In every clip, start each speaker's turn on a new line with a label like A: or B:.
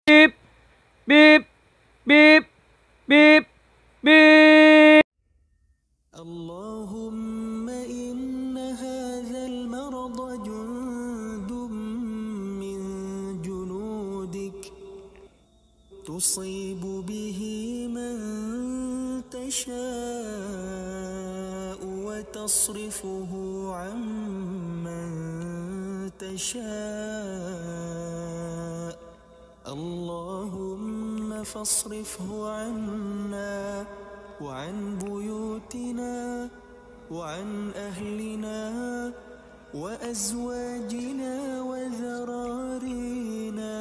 A: Beep, beep, beep, beep, beep.
B: اللهم إن هذا المرض جند من جنودك تصيب به من تشاء وتصرفه عمن تشاء اللهم فاصرفه عنا وعن بيوتنا وعن أهلنا وأزواجنا وذرارينا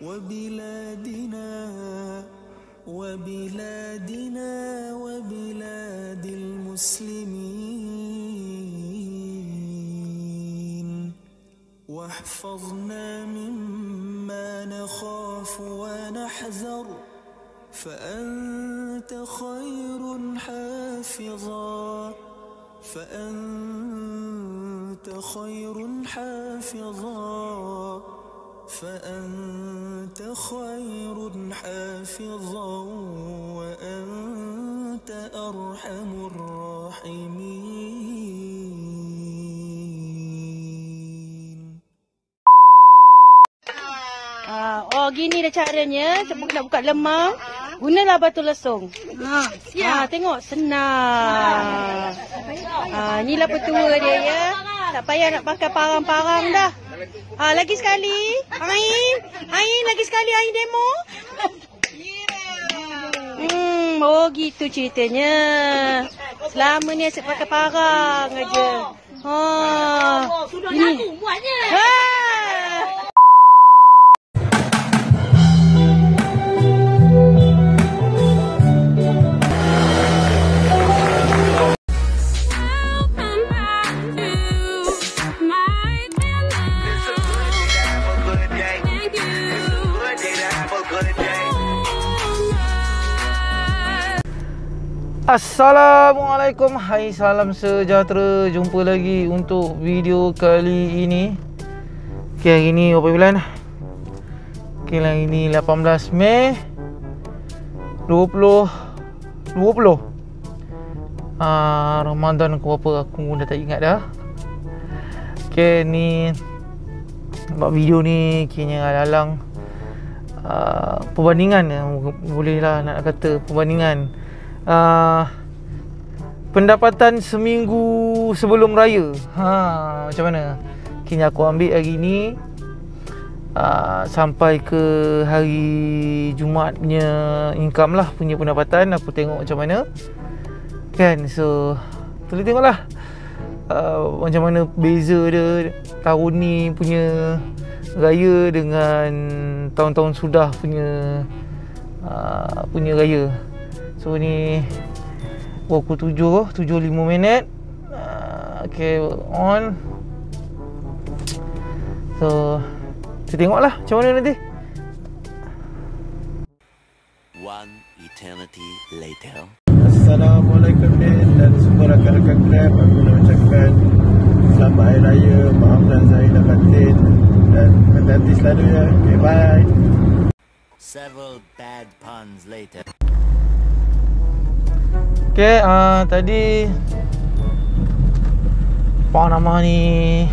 B: وبلادنا وبلاد المسلمين واحفظنا مما نخاف ونحذر فأنت خير حافظا فأنت خير حافظا وأنت أرحم الراحمين.
C: Oh, gini dah caranya. Sebelum nak buka lemang, gunalah batu lesung. Tengok senang. Inilah petua dia ya. Tak payah nak pakai parang-parang dah. Lagi sekali. Ain lagi sekali Ain demo. Oh gitu ceritanya. Selama ni asyik pakai parang aja.
D: Sudah aku muatnya.
A: Assalamualaikum, hai salam sejahtera. Jumpa lagi untuk video kali ini. Okay, hari ni berapa bulan? Okay, hari ni 18 Mei 2020. Ramadan ke berapa aku dah tak ingat dah. Okay, ni buat video ni kira alang perbandingan, boleh lah nak kata perbandingan pendapatan seminggu sebelum raya. Macam mana? Kini aku ambil hari ni sampai ke hari Jumaat punya income lah, punya pendapatan. Aku tengok macam mana kan. So boleh tengoklah macam mana beza dia tahun ni punya raya dengan tahun-tahun sudah punya raya. So ni pukul 7.05 minit. Okay, on. So kita tengoklah macam mana nanti.
E: One eternity later.
F: Assalamualaikum dan semua rakan-rakan Grab. Aku nak ucapkan selamat Hari Raya, maafkan Zahid dan Fatin, dan hati-hati selalu ya. Okay, bye.
E: Several bad puns later.
A: Okay, tadi apa nama ni,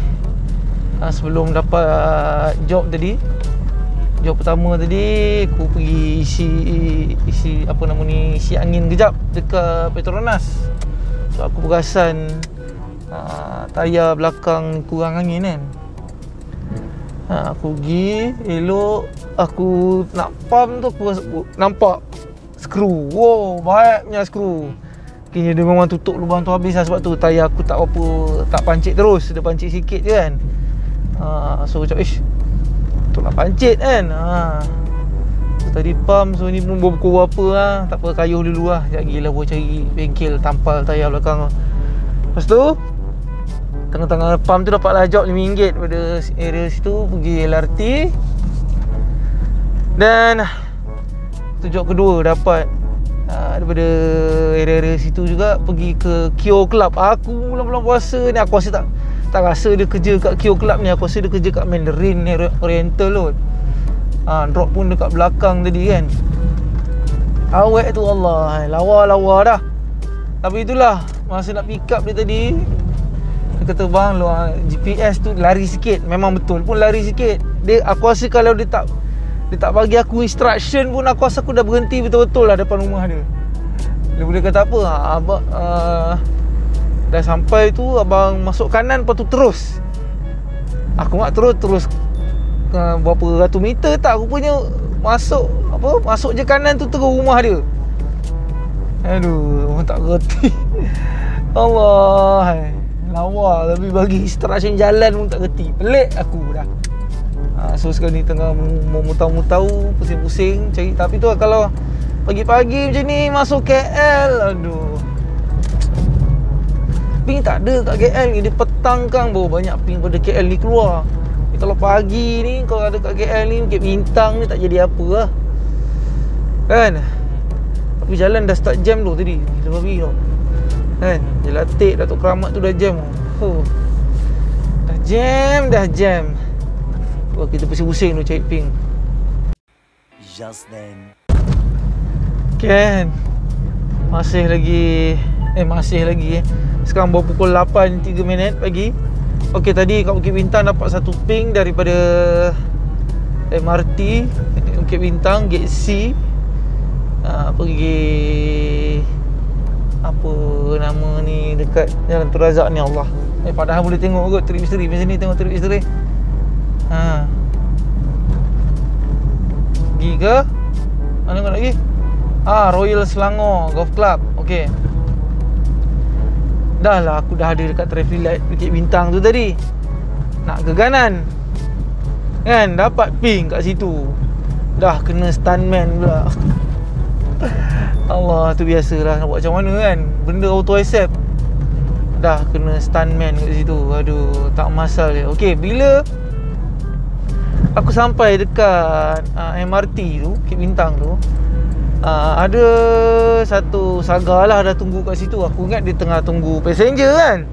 A: sebelum dapat job tadi, job pertama tadi, aku pergi isi apa nama ni, isi angin kejap dekat Petronas. So aku perasan tayar belakang kurang angin kan. Aku pergi elok, aku nak pump tu, aku nampak skru. Wow, banyaknya skru. Kini dia memang tutup lubang tu habis lah. Sebab tu tayar aku tak pancit terus. Dia pancit sikit je kan. So macam tutuplah pancit kan. So tadi pump. So ni pun pukul berapa lah. Tak apa, kayuh dulu lah. Sekejap lagi lah boleh cari bengkel tampal tayar belakang. Lepas tu tengah-tengah pump tu dapatlah job RM5 pada area situ. Pergi LRT. Dan tu job kedua dapat daripada area-area situ juga, pergi ke Kio Club. Aku bulan-bulan puasa ni aku rasa tak rasa dia kerja kat Kio Club ni. Aku rasa dia kerja kat Mandarin Oriental kot. Drop pun dekat belakang tadi kan. Awet tu Allah, lawa-lawa dah. Tapi itulah, masa nak pick up dia tadi, dia kata bang lu GPS tu lari sikit. Memang betul pun lari sikit. Aku rasa kalau dia tak bagi aku instruction pun, aku rasa aku dah berhenti betul-betul lah depan rumah dia. Dia boleh kata apa, abang dah sampai tu abang masuk kanan, lepas tu terus. Aku nak terus berapa ratus meter tak, rupanya masuk je kanan tu terus rumah dia. Aduh, orang tak reti. Allah, lawa tapi bagi instruction jalan pun tak reti. Pelik aku dah. So sekarang ni tengah memutau-mutau, pusing-pusing cari. Tapi tu kalau pagi-pagi macam ni masuk KL, aduh, ping tak ada kat KL ni. Dia petang kan baru banyak ping pada KL ni keluar. Kalau pagi ni kalau ada kat KL ni, Bukit Bintang ni tak jadi apa lah kan. Tapi jalan dah start jam tu tadi, gila babi tu kan. Jalan Atik Datuk Keramat tu dah jam tu. Dah jam. Wah, kita pusing-pusing tu cari ping.
E: Just then.
A: Kan, masih lagi sekarang baru pukul 8.03 pagi. Okey, tadi kat Bukit Bintang dapat satu ping daripada MRT Bukit Bintang Gate C, pergi apa nama ni, dekat Jalan Tun Razak ni. Allah, padahal boleh tengok kot trip history macam ni. Tengok trip history. Pergi ke mana tengok lagi? Royal Selangor Golf Club. Okey, dah lah, aku dah ada dekat traffic light Bukit Bintang tu tadi. Nak ke kanan kan, dapat ping kat situ. Dah kena stuntman pula. Allah, tu biasalah, nak buat macam mana kan, benda auto accept. Dah kena stuntman kat situ. Aduh, tak masal je. Okey, bila aku sampai dekat MRT tu, Bukit Bintang tu, ada satu saga lah dah tunggu kat situ. Aku ingat dia tengah tunggu passenger kan,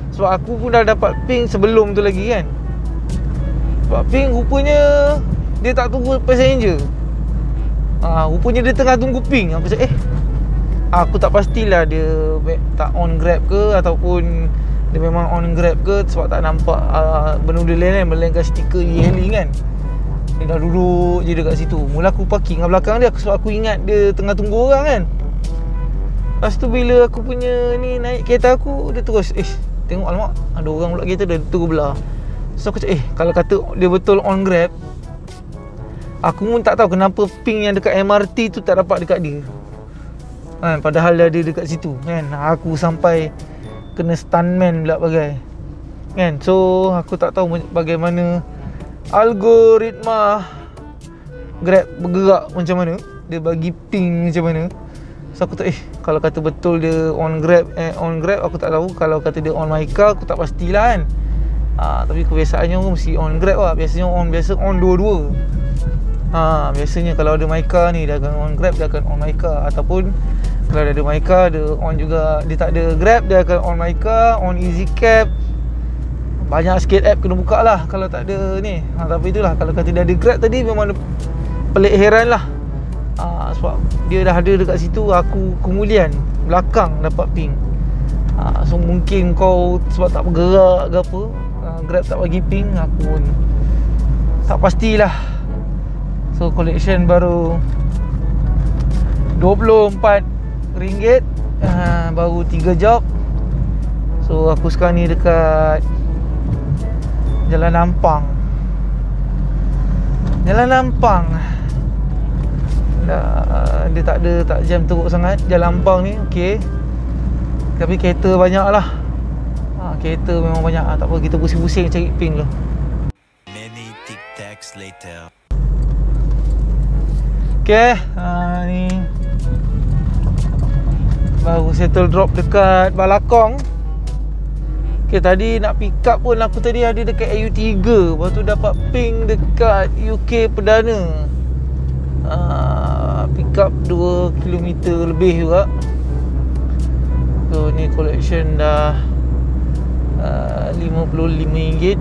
A: sebab aku pun dah dapat ping sebelum tu lagi kan. Sebab ping rupanya dia tak tunggu passenger. Rupanya dia tengah tunggu ping. Aku cakap aku tak pastilah dia tak on Grab ke, ataupun dia memang on Grab ke, sebab tak nampak benda-benda lain kan, melainkan stiker e-hailing kan. Dia dah duduk je dekat situ. Mula aku parking kat belakang dia, sebab aku ingat dia tengah tunggu orang kan. Lepas tu bila aku punya ni naik kereta aku, dia terus tengok, alamak, ada orang pula kereta dia, terus belah. So aku cakap kalau kata dia betul on Grab, aku pun tak tahu kenapa ping yang dekat MRT tu tak dapat dekat dia kan, padahal dia ada dekat situ kan. Aku sampai kena stuntman pula bagai kan. So aku tak tahu bagaimana algoritma Grab bergerak macam mana, dia bagi ping macam mana. So aku tak kalau kata betul dia on Grab aku tak tahu. Kalau kata dia on my car, aku tak pastilah kan. Tapi kebiasaannya orang mesti on Grab lah. Biasanya on dua-dua. Biasanya kalau ada my car ni, dia akan on Grab, dia akan on my car. Ataupun kalau dia ada my car, dia on juga. Dia tak ada Grab, dia akan on my car, on EasyCab. Banyak sikit app kena buka lah kalau tak ada ni. Tapi itulah, kalau kata dia ada Grab tadi, memang pelik heran lah. Sebab dia dah ada dekat situ, aku kemudian belakang dapat ping. So mungkin kau sebab tak bergerak ke apa, Grab tak bagi ping, aku pun tak pastilah. So collection baru RM24, baru 3 job. So aku sekarang ni dekat Jalan Nampang. Dia tak jam teruk sangat Jalan Nampang ni. Okey, tapi kereta banyak lah. Kereta memang banyak. Tak apa, kita pusing-pusing cari ping dulu.
E: Many tic-tacs later.
A: Okay, ni baru settle drop dekat Balakong. Okay, tadi nak pick up pun aku tadi ada dekat AU3. Lepas tu dapat ping dekat UK Perdana. Pick up 2 km lebih juga. So ni collection dah RM55.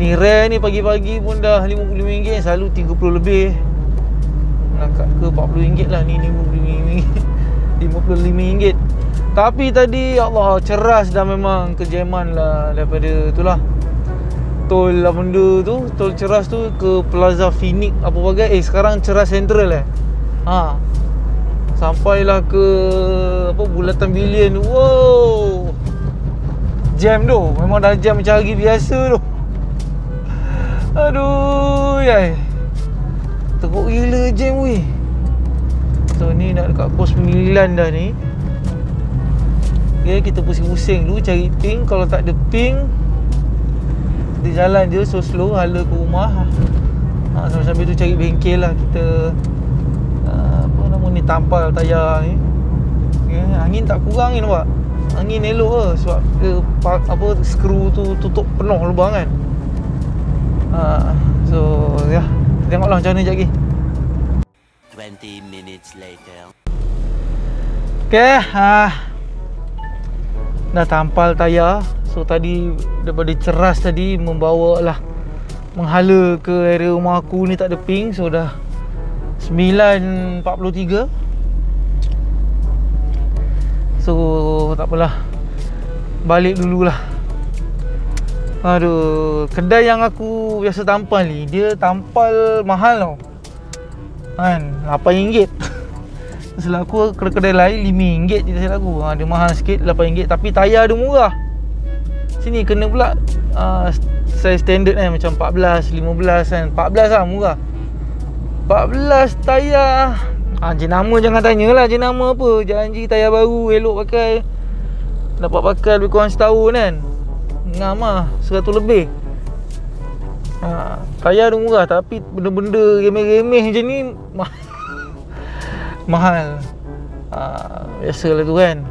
A: Ni rare ni pagi-pagi pun dah RM55, selalu RM30 lebih. Nak ke RM40 lah, ni RM55. Tapi tadi Allah ceras dah, memang kejaman lah daripada tu lah. Tol lah benda tu, tol ceras tu ke Plaza Phoenix apa bagai. Sekarang ceras Central sampailah ke apa Bulatan Bilion. Wow, jam tu, memang dah jam macam hari biasa tu. Aduh yai, teruk gila jam weh. So ni nak dekat pos 9 dah ni. Okay, kita pusing-pusing dulu cari ping. Kalau tak ada ping, kita jalan je slow hala ke rumah. Sambil-sambil tu cari bengkel lah. Kita apa nama ni, tampal tayar ni. Okay, angin tak kurang ni nampak. Angin elok ke sebab dia, apa, skru tu tutup penuh lubang kan. So ya, tengoklah macam mana sekejap lagi.
E: 20 minutes later.
A: Okay, dah tampal tayar. So tadi daripada ceras tadi membawa lah, menghala ke area rumah aku ni tak ada ping. So dah 9.43. So tak apalah, balik dululah. Aduh, kedai yang aku biasa tampal ni, dia tampal mahal tau kan, RM8. Setelah aku kedai lain RM5 je tak aku. Dia mahal sikit RM8, tapi tayar dia murah. Sini kena pula size standard kan, macam 14, 15 kan. 14 lah murah. 14 tayar. Jenama jangan tanyalah jenama apa. Janji tayar baru, elok pakai, dapat pakai lebih kurang setahun kan. Ngam lah, 100 lebih. Tayar dia murah, tapi benda-benda remeh-remeh macam ni mahal. Biasalah tu kan.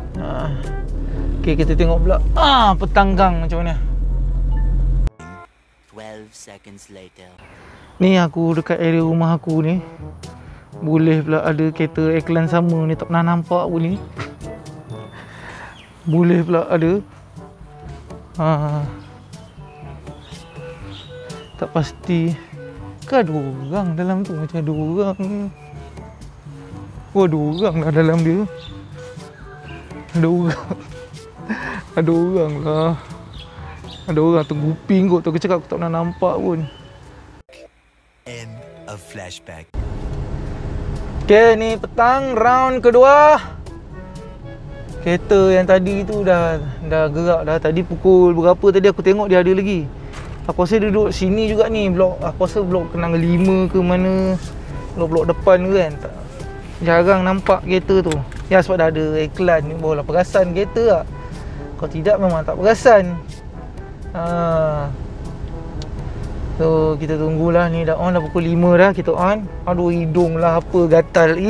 A: Okay, kita tengok pula petanggang macam mana.
E: 12 seconds later.
A: Ni aku dekat area rumah aku ni, boleh pula ada kereta iklan sama ni, tak pernah nampak pun ni. Boleh pula ada. Tak pasti ke ada orang dalam tu, macam ada orang. Oh, ada orang lah dalam dia. Ada orang. Ada orang lah. Ada orang terguping kot. Aku cakap aku tak pernah nampak pun.
E: End of flashback.
A: Okay, ni petang round kedua. Kereta yang tadi tu dah gerak dah. Tadi pukul berapa tadi aku tengok dia ada lagi. Aku rasa dia duduk sini juga ni, blok. Aku rasa blok Kenang 5 ke mana, blok depan ke kan. Jarang nampak kereta tu. Ya, sebab dah ada iklan ni, barulah perasan kereta lah. Kalau tidak memang tak perasan. So kita tunggulah ni, dah on dah pukul 5 dah, kita on. Aduh, hidung lah apa gatal.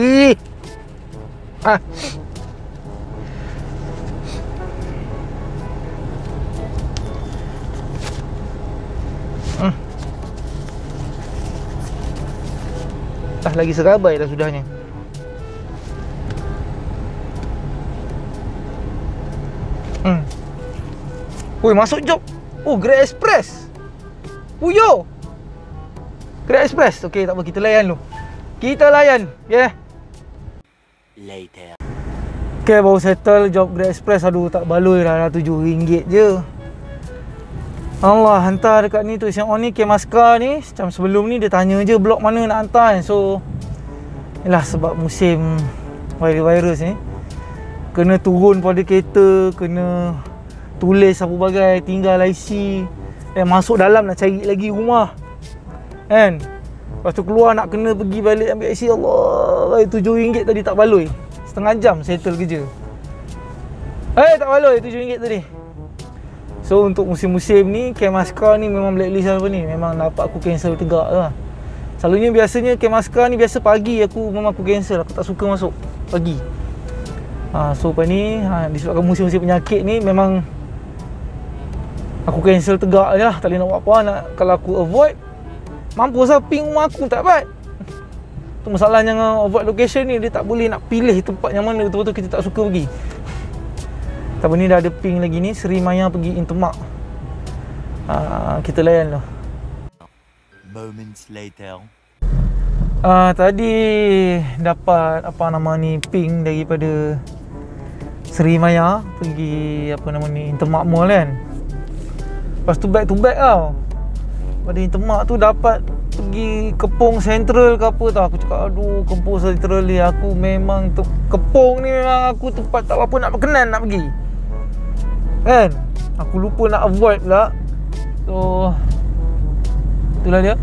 A: Lagi serabai dah sudahnya. Ui, masuk job. Oh, Grab Express. Puyo. Grab Express. Okey, tak apa, kita layan dulu. Kita layan. Yeah.
E: Later.
A: Okay, baru settle job Grab Express. Aduh, tak baloi dah RM7 je. Allah, hantar dekat ni tu yang on ni, Kemaskar ni. Macam sebelum ni dia tanya je blok mana nak hantar kan. So yalah, sebab musim virus ni, kena turun pada kereta, kena tulis apa bagai, tinggal IC, masuk dalam nak cari lagi rumah kan. Lepas tu keluar nak kena pergi balik ambil IC. Allah, RM7 tadi tak baloi. Setengah jam settle kerja. Tak baloi RM7 tadi. So untuk musim-musim ni, Kemaskar ni memang blacklist apa ni. Memang dapat aku cancel tegak lah. Selalunya biasanya Kemaskar ni biasa pagi memang aku cancel. Aku tak suka masuk pagi. So lepas ni disebabkan musim-musim penyakit ni, memang aku cancel tegak je lah. Tak boleh nak buat apa. Kalau aku avoid, mampus lah ping rumah aku tak dapat. Tu masalahnya dengan avoid location ni, dia tak boleh nak pilih tempat yang mana betul-betul kita tak suka pergi. Tapi ni dah ada ping lagi ni, Seri Maya pergi Intomak. Kita layan lah.
E: moments later.
A: Tadi dapat apa nama ni ping daripada Seri Maya pergi apa nama ni Intermark Mall kan. Lepas tu back to back tau. Pada Intermark tu dapat pergi Kepong Central ke apa tau. Aku cakap aduh Kepong Central ni aku memang Kepong ni memang aku tempat tak apa nak berkenan nak pergi. Kan? Aku lupa nak avoid pula. So itulah dia.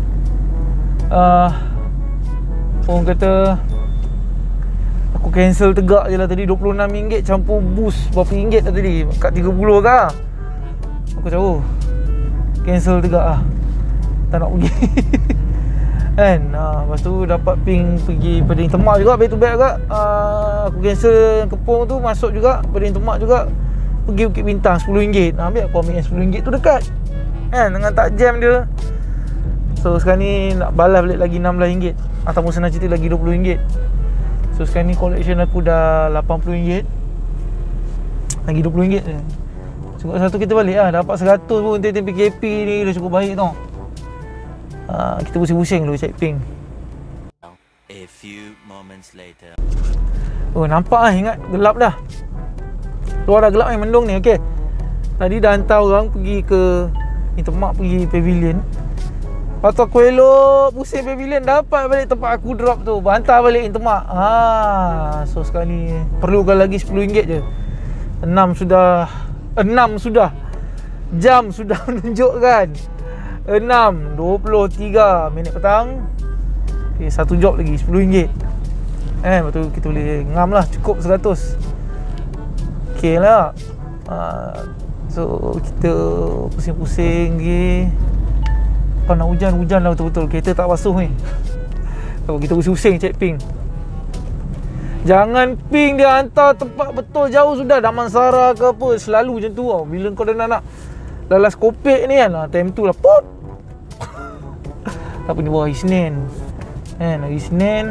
A: Orang kata aku cancel tegak je lah tadi. RM26 campur boost berapa ringgit lah tadi. Kat 30 kah. Aku cakap oh, cancel tegak lah, tak nak pergi. Kan. Lepas tu dapat ping pergi pada Intermark juga, back to back juga. Aku cancel Kepong tu, masuk juga pada Intermark juga, pergi Bukit Bintang RM10. Ambil aku ambil yang RM10 tu dekat kan, dengan tak jam dia. So sekarang ni nak balas balik lagi RM16 ataupun senang cerita lagi RM20. So sekarang ni collection aku dah RM80, lagi RM20 je. Cukup satu kita balik lah. Dapat 100 pun time PKP ni dah cukup baik tau. Kita pusing-pusing dulu cek ping.
E: A few moments later.
A: Oh nampak lah, ingat gelap dah. Luar dah gelap ni, mendung ni. Okay, tadi dah hantar orang pergi ke Intermark, pergi pavilion. Lepas tu aku elok pusing pavilion, dapat balik tempat aku drop tu, hantar balik Intermark. So sekarang ni perlukan lagi RM10 je. 6 sudah jam sudah menunjukkan 6:23 minit petang. Okay, satu job lagi RM10. Lepas tu kita boleh ngam lah, cukup 100. Okay lah. So kita pusing-pusing lagi. Kalau nak hujan lah betul-betul. Kereta tak basuh ni. Kalau kita pusing-pusing cek ping. Jangan ping dia hantar tempat betul jauh sudah. Damansara ke apa. Selalu macam tu tau. Bila kau dah nak lalas kopek ni kan, time tu lah pot. Tapi ni hari Isnin kan, hari Isnin.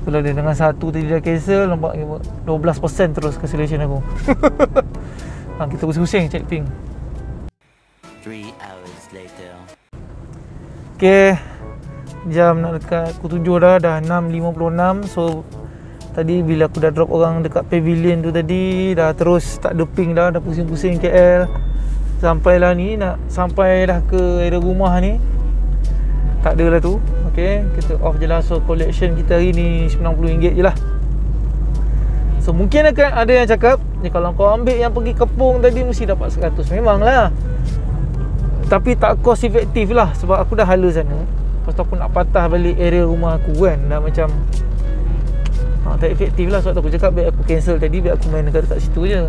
A: Itulah dia, dengan satu tadi dah cancel. Nampak 12% terus cancellation aku. Kita pusing-pusing cek ping.
E: 3 hours later.
A: Okay, jam nak dekat pukul 7 dah 6.56. So tadi bila aku dah drop orang dekat pavilion tu tadi, dah terus tak ada ping dah pusing-pusing KL. Sampailah ni, nak sampai dah ke area rumah ni, tak ada lah tu. Okay, kita off je lah. So collection kita hari ni RM90 je lah. So mungkin akan ada yang cakap, kalau kau ambil yang pergi Kepong tadi mesti dapat 100. Memang lah, tapi tak cost efektif lah. Sebab aku dah hala sana. Lepas tu aku nak patah balik area rumah aku kan, dah macam tak efektif lah. Sebab tu aku cakap baik aku cancel tadi, baik aku main dekat situ je.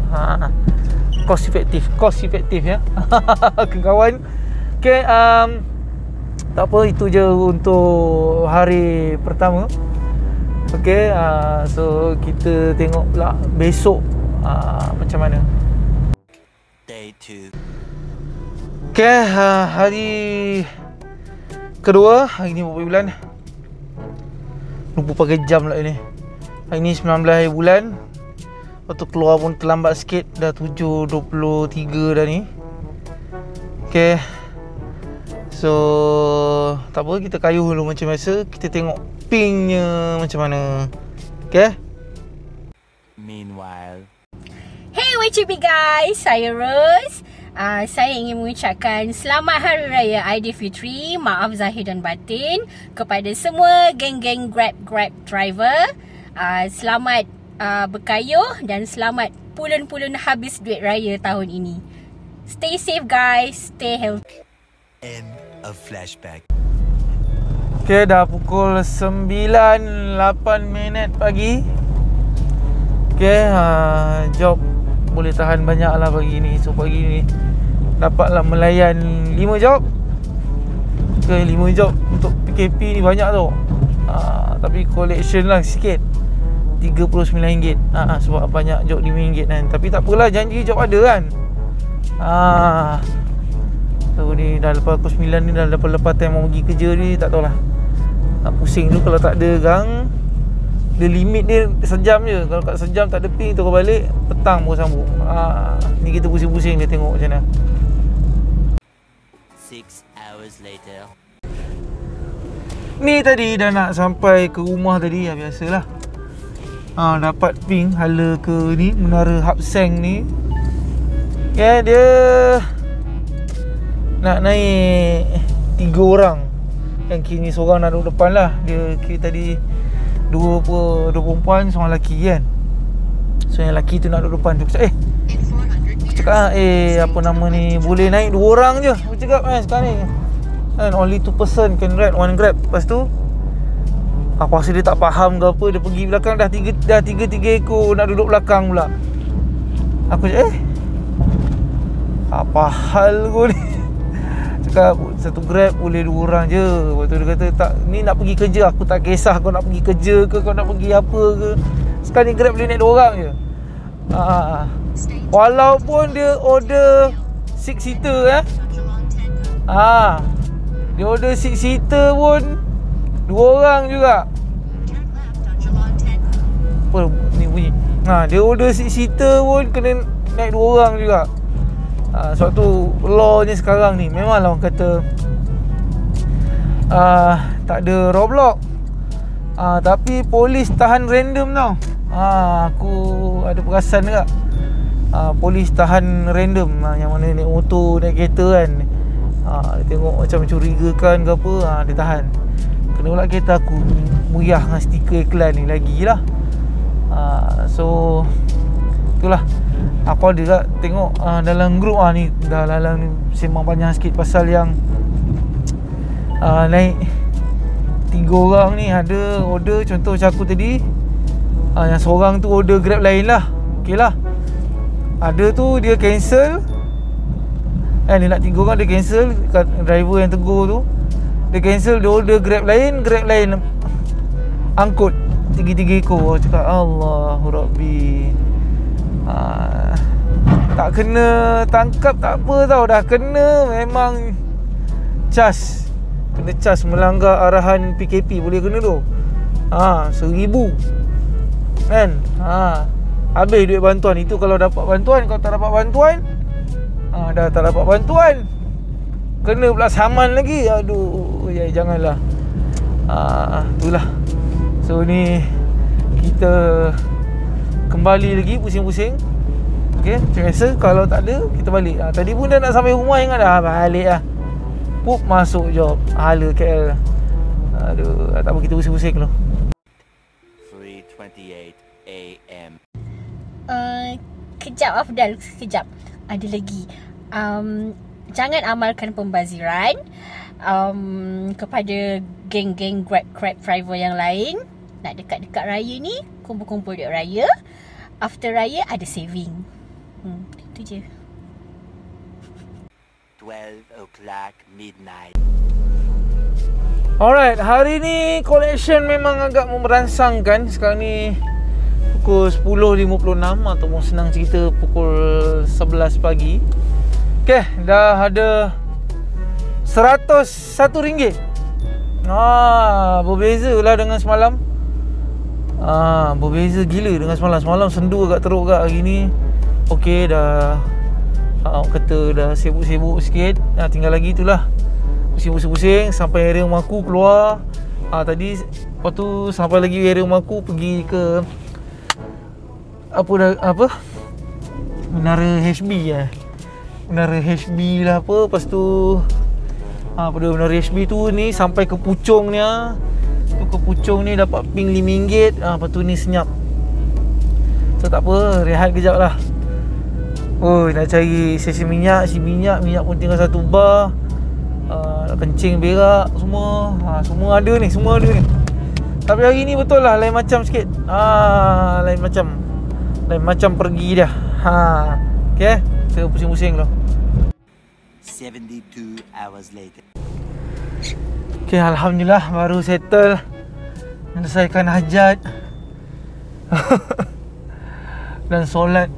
A: Cost efektif ya. Kawan. Okay, tak apa, itu je untuk hari pertama. Okay, so kita tengok pula besok macam mana.
E: Day 2.
A: Okay, hari kedua. Hari ni berapa bulan? Lupa pakai jam lah ini. Hari ni 19 hari bulan. Lepas tu keluar pun terlambat sikit. Dah 7.23 dah ni. Okay, so tak apa, kita kayuh dulu macam biasa. Kita tengok pingnya macam mana. Okay.
E: Meanwhile.
D: Hey WCB guys, saya Rose. Saya ingin mengucapkan selamat Hari Raya Aidilfitri, maaf zahir dan batin kepada semua geng-geng Grab driver. Selamat berkayuh dan selamat pulun-pulun habis duit raya tahun ini. Stay safe guys, stay healthy.
E: End of flashback.
A: Okay, dah pukul 9.08 pagi. Okay, job boleh tahan banyak lah pagi ni. So pagi ni dapatlah melayan 5 job. Okay, 5 job untuk PKP ni banyak tau. Tapi collection lah sikit, RM39. Sebab banyak job RM5 kan. Tapi tak apalah, janji job ada kan. So ni dah lepas pukul 9 ni, dah lepas time mau pergi kerja ni, tak tahulah. Nak pusing tu kalau tak ada gang. Dia limit dia sejam je. Kalau kat sejam tak ada ping, terus balik, petang baru sambung. Ni kita pusing-pusing dia tengok macam mana.
E: 6 hours later.
A: Ni tadi dah nak sampai ke rumah tadi, ya biasalah. Dapat ping hala ke ni Menara Hap Seng ni. Ya, dia nak naik 3 orang. Yang kini seorang nak duduk depan lah. Dia kira tadi dua perempuan, seorang lelaki kan. So yang lelaki tu nak duduk depan tu. Aku cakap apa nama ni, boleh naik 2 orang je. Aku cakap sekarang ni and only 2 person can ride 1 Grab. Lepas tu aku rasa dia tak faham ke apa. Dia pergi belakang, dah tiga ekor nak duduk belakang pula. Aku cakap apa hal kau ni? Cakap 1 Grab boleh 2 orang je. Lepas tu dia kata tak, ni nak pergi kerja. Aku tak kisah kau nak pergi kerja ke, kau nak pergi apa ke. Sekarang ni Grab boleh naik 2 orang je. Walaupun dia order 6 seater dia order 6 seater pun 2 orang juga. Apa ni bunyi? Dia order 6 seater pun kena naik 2 orang juga. Sebab tu lawnya sekarang ni memanglah orang kata tak ada roadblock. Tapi polis tahan random tau. Aku ada perasan juga. Polis tahan random, yang mana naik motor, naik kereta kan. Dia tengok macam mencurigakan ke apa, dia tahan. Kena pula kereta aku meriah dengan stiker iklan ni lagilah. So itulah. Aku ada tak tengok dalam grup ni, dah dalam sembang panjang sikit pasal yang naik 3 orang ni. Ada order, contoh macam aku tadi, yang seorang tu order Grab lain lah. Okey lah. Ada tu dia cancel, dia nak 3 orang, dia cancel. Driver yang tegur tu, dia cancel, dia order Grab lain angkut 3 ekor. Cakap Allahu Rabbi. Tak kena tangkap tak apa tau. Dah kena memang cas. Kena cas melanggar arahan PKP. Boleh kena tu 1,000 kan. Habis duit bantuan. Itu kalau dapat bantuan. Kalau tak dapat bantuan, dah tak dapat bantuan, kena pula saman lagi. Aduh, janganlah. Itulah. So ni kita kembali lagi pusing-pusing. Okey, macam biasa. Kalau tak ada, kita balik. Tadi pun dah nak sampai rumah, ingat dah balik lah. Pup, masuk job hala KL. Aduh, tak apa, kita pusing-pusing dulu.
E: 3:28 AM.
D: Kejap Afdal, kejap. Ada lagi. Jangan amalkan pembaziran kepada geng-geng Grab driver yang lain. Nak dekat-dekat raya ni, kumpul-kumpul duit raya. After raya ada saving. Itu je.
E: 12 o'clock midnight.
A: Alright, hari ni collection memang agak merangsangkan. Sekarang ni pukul 10.56 ataupun senang cerita pukul 11 pagi. Okay, dah ada RM101. Berbeza lah dengan semalam. Berbeza gila dengan semalam. Semalam sendu agak teruk agak. Hari ni okey, dah kata dah sibuk-sibuk sikit. Tinggal lagi itulah, pusing-pusing sampai area rumah aku keluar. Tadi lepas tu sampai lagi area rumah aku, pergi ke Menara HB Menara HB lah apa. Lepas tu pada Menara HB tu ni sampai ke Puchong ni. Tu ke Puchong ni dapat ping RM5. Lepas tu ni senyap. So tak apa, rehat kejap lah. Nak cari stesen minyak. Minyak pun tinggal 1 bar. Nak kencing, berak, semua semua ada ni. Tapi hari ni betul lah lain macam sikit. Lain macam pergi dah. Okay, kita pusing-pusing dulu.
E: 72 hours later.
A: Okay, Alhamdulillah baru settle, menyelesaikan hajat dan solat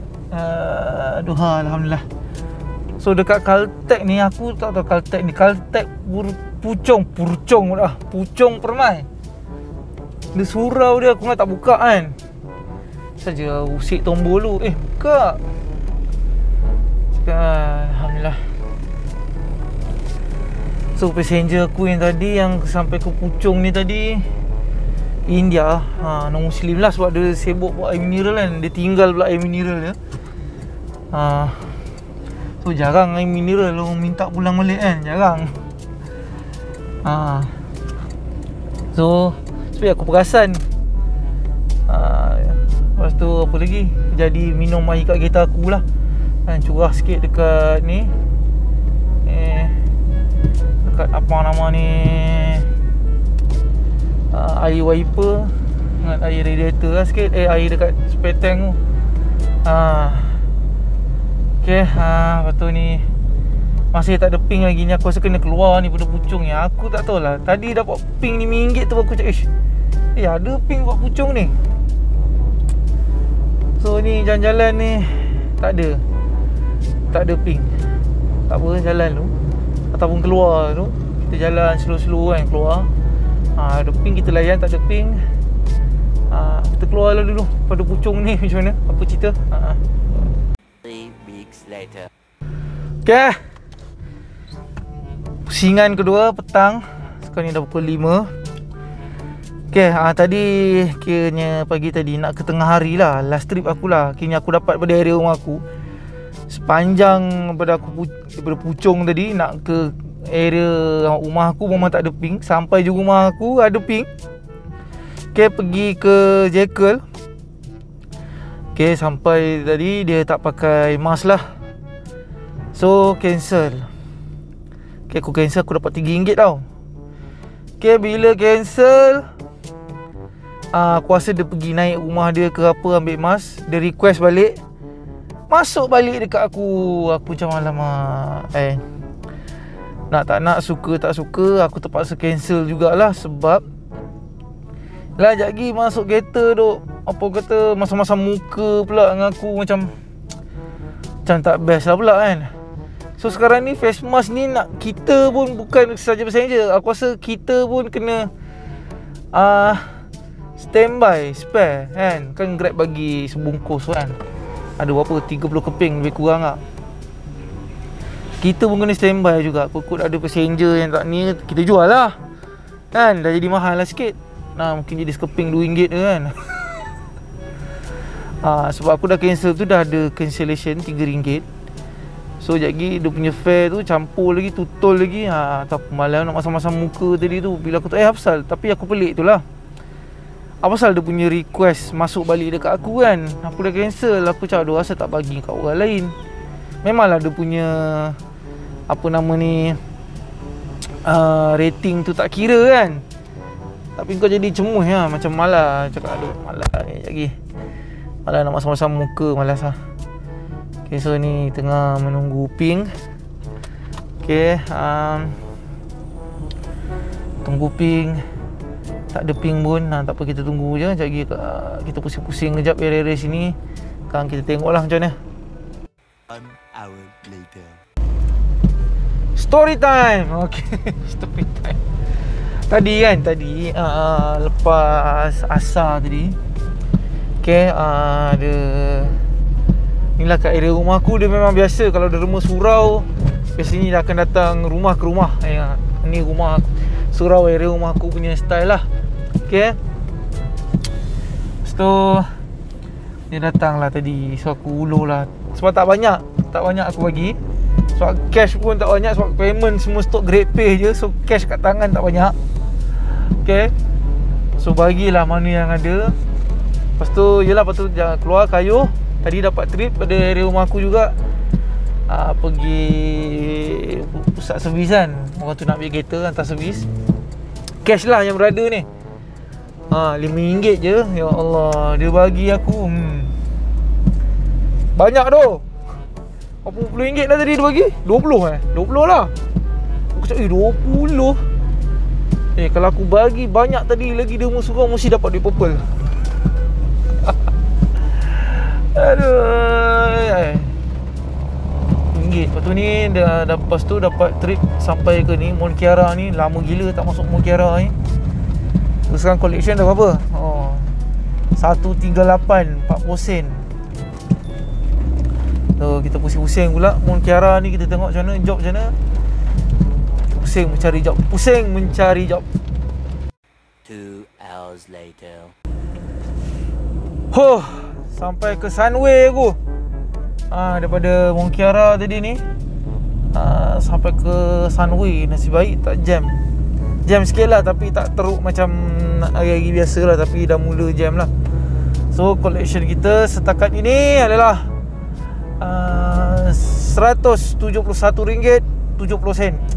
A: duha. Alhamdulillah. So dekat Caltech ni, aku tak tahu Caltech ni, Caltech Puchong Permai. Dia surau dia, aku nak tak buka kan. Saja usik tombol dulu. Buka. Cakap Alhamdulillah. So passenger aku yang tadi yang sampai ke Puchong ni tadi India, non Muslim lah sebab dia sibuk buat air mineral kan. Dia tinggal pula air mineral dia. So jarang air mineral orang minta pulang balik kan, jarang. So sebab aku perasan. Lepas tu apa lagi, jadi minum air kat kereta aku lah kan, curah sikit dekat ni dekat apa nama ni, air wiper dengan air radiator lah sikit, air dekat spare tank tu. Okay, lepas tu ni masih tak ada ping lagi ni. Aku rasa kena keluar ni pada Puchong ni. Aku tak tahulah, tadi dapat ping RM5 tu aku cakap ada ping buat Puchong ni. So ni jalan-jalan ni tak ada ping. Tak apa, jalan tu ataupun keluar tu, kita jalan slow-slow kan, keluar. Ada ping kita layan, tak ada ping kita keluar lah dulu pada Puchong ni. Macam mana, apa cerita?
E: 3 weeks later.
A: Okay, pusingan kedua petang. Sekarang ni dah pukul 5. Okay, tadi kiranya pagi tadi nak ke tengah hari lah, last trip aku lah. Kiranya aku dapat pada area rumah aku. Sepanjang daripada Puchong tadi nak ke area rumah aku memang tak ada ping. Sampai je rumah aku ada ping. Okay, pergi ke Jekyll. Okay, sampai tadi dia tak pakai mask lah. So cancel. Okay, aku cancel, aku dapat RM3 tau. Okay, bila cancel, aku rasa dia pergi naik rumah dia ke apa, ambil mask. Dia request balik, masuk balik dekat aku. Aku macam alamak, nak tak nak, suka tak suka, aku terpaksa cancel jugalah. Sebab lah sekejap lagi masuk kereta duk, apa kata, masam-masam muka pula dengan aku. Macam tak best lah pula kan. So sekarang ni face mask ni nak kita pun bukan saja passenger, aku rasa kita pun kena standby spare kan. Kan Grab bagi sebungkus kan, ada berapa, 30 keping lebih kurang lah. Kita pun kena standby juga. Kukut ada passenger yang tak ni, kita jual lah kan. Dah jadi mahal lah sikit. Mungkin jadi sekeping RM2 je kan. Sebab aku dah cancel tu, dah ada cancellation RM3. So sekejap lagi dia punya fare tu campur lagi, tutol lagi. Tak malas nak masam-masam muka tadi tu. Bila aku tak apa pasal, tapi aku pelik tu lah, apa pasal dia punya request masuk balik dekat aku kan. Aku dah cancel. Aku cakap dia rasa tak bagi kat orang lain. Memanglah dia punya apa nama ni, rating tu tak kira kan. Tapi kau jadi cemuh lah, macam malas. Cakap aduh malas sekejap lagi, malas nak masam-masam muka, malas lah. Okay, so ni tengah menunggu ping. Okay, tunggu ping. Tak ada ping pun. Tak apa, kita tunggu je. Sekejap lagi kita pusing-pusing kejap area-area sini. Sekarang kita tengok lah macam mana.
E: 1 hour later.
A: Story time. Okay, story time. Tadi lepas asar tadi, okay, ada inilah kat area rumah aku. Dia memang biasa kalau dia rumah surau, biasanya dia akan datang rumah ke rumah. Ni rumah aku, surau area rumah aku punya style lah. Okay, lepas tu dia datang lah tadi. So aku ulur lah, sebab tak banyak aku bagi. Sebab cash pun tak banyak, sebab payment semua stok GrabPay je. So cash kat tangan tak banyak. Okay, so bagilah mana yang ada. Lepas tu lepas tu jangan keluar kayu. Tadi dapat trip pada area rumah aku juga, pergi pusat servis kan. Orang tu nak ambil kereta, hantar servis. Cash lah yang berada ni, RM5 je. Ya Allah, dia bagi aku banyak tu. Berapa puluh ringgit dah tadi dia bagi? 20 lah. Aku cakap 20. Kalau aku bagi banyak tadi lagi, dia suruh mesti dapat duit purple. Aduh, RM1. Lepas tu ni dah lepas tu dapat trip sampai ke ni Mont Kiara ni. Lama gila tak masuk Mont Kiara ni. Terus sekarang collection dah berapa? 138 40 sen. So kita pusing-pusing pula Mont Kiara ni. Kita tengok macam mana, job macam mana. pusing mencari job. Pusing mencari job.
E: 2 hours later.
A: Sampai ke Sunway aku. Daripada Mongkiara tadi ni, sampai ke Sunway. Nasib baik tak jam. Jam sikit lah, tapi tak teruk macam hari-hari biasa lah. Tapi dah mula jam lah. So collection kita setakat ini adalah RM171.70.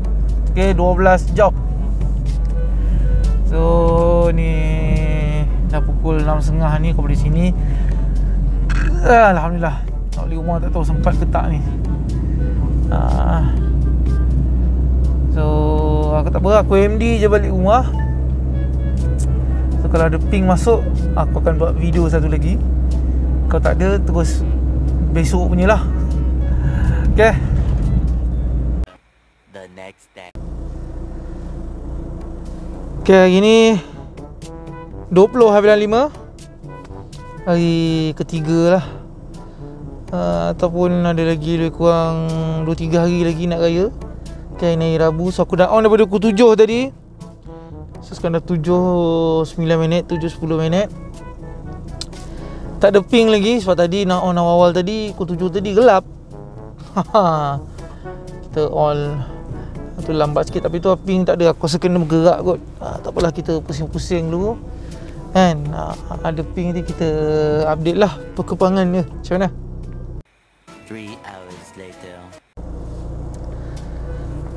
A: Okay, 12 job. So ni dah pukul 6.30 ni. Kau dari sini, Alhamdulillah. Tak balik rumah tak tahu sempat ke tak ni. So aku tak apa, aku MD je balik rumah. So kalau ada ping masuk, aku akan buat video satu lagi. Kalau tak ada, terus besok punya lah. Okay.
E: The next day.
A: Okay, hari ni 20 hari bulan 5. Hari ketiga lah. Ataupun ada lagi lebih kurang 2-3 hari lagi nak raya. Okay, ni Rabu. So aku dah on daripada pukul 7 tadi. So sekarang dah 7.9 minit, 7.10 minit. Tak ada ping lagi sebab tadi nak on awal-awal tadi, pukul 7 tadi gelap. Kita all tu lambat sikit, tapi tu ping tak ada. Aku rasa kena bergerak kot. Tak apalah, kita pusing-pusing dulu kan. Ada ping ni kita update lah perkembangan dia macam mana.
E: 3 hours later.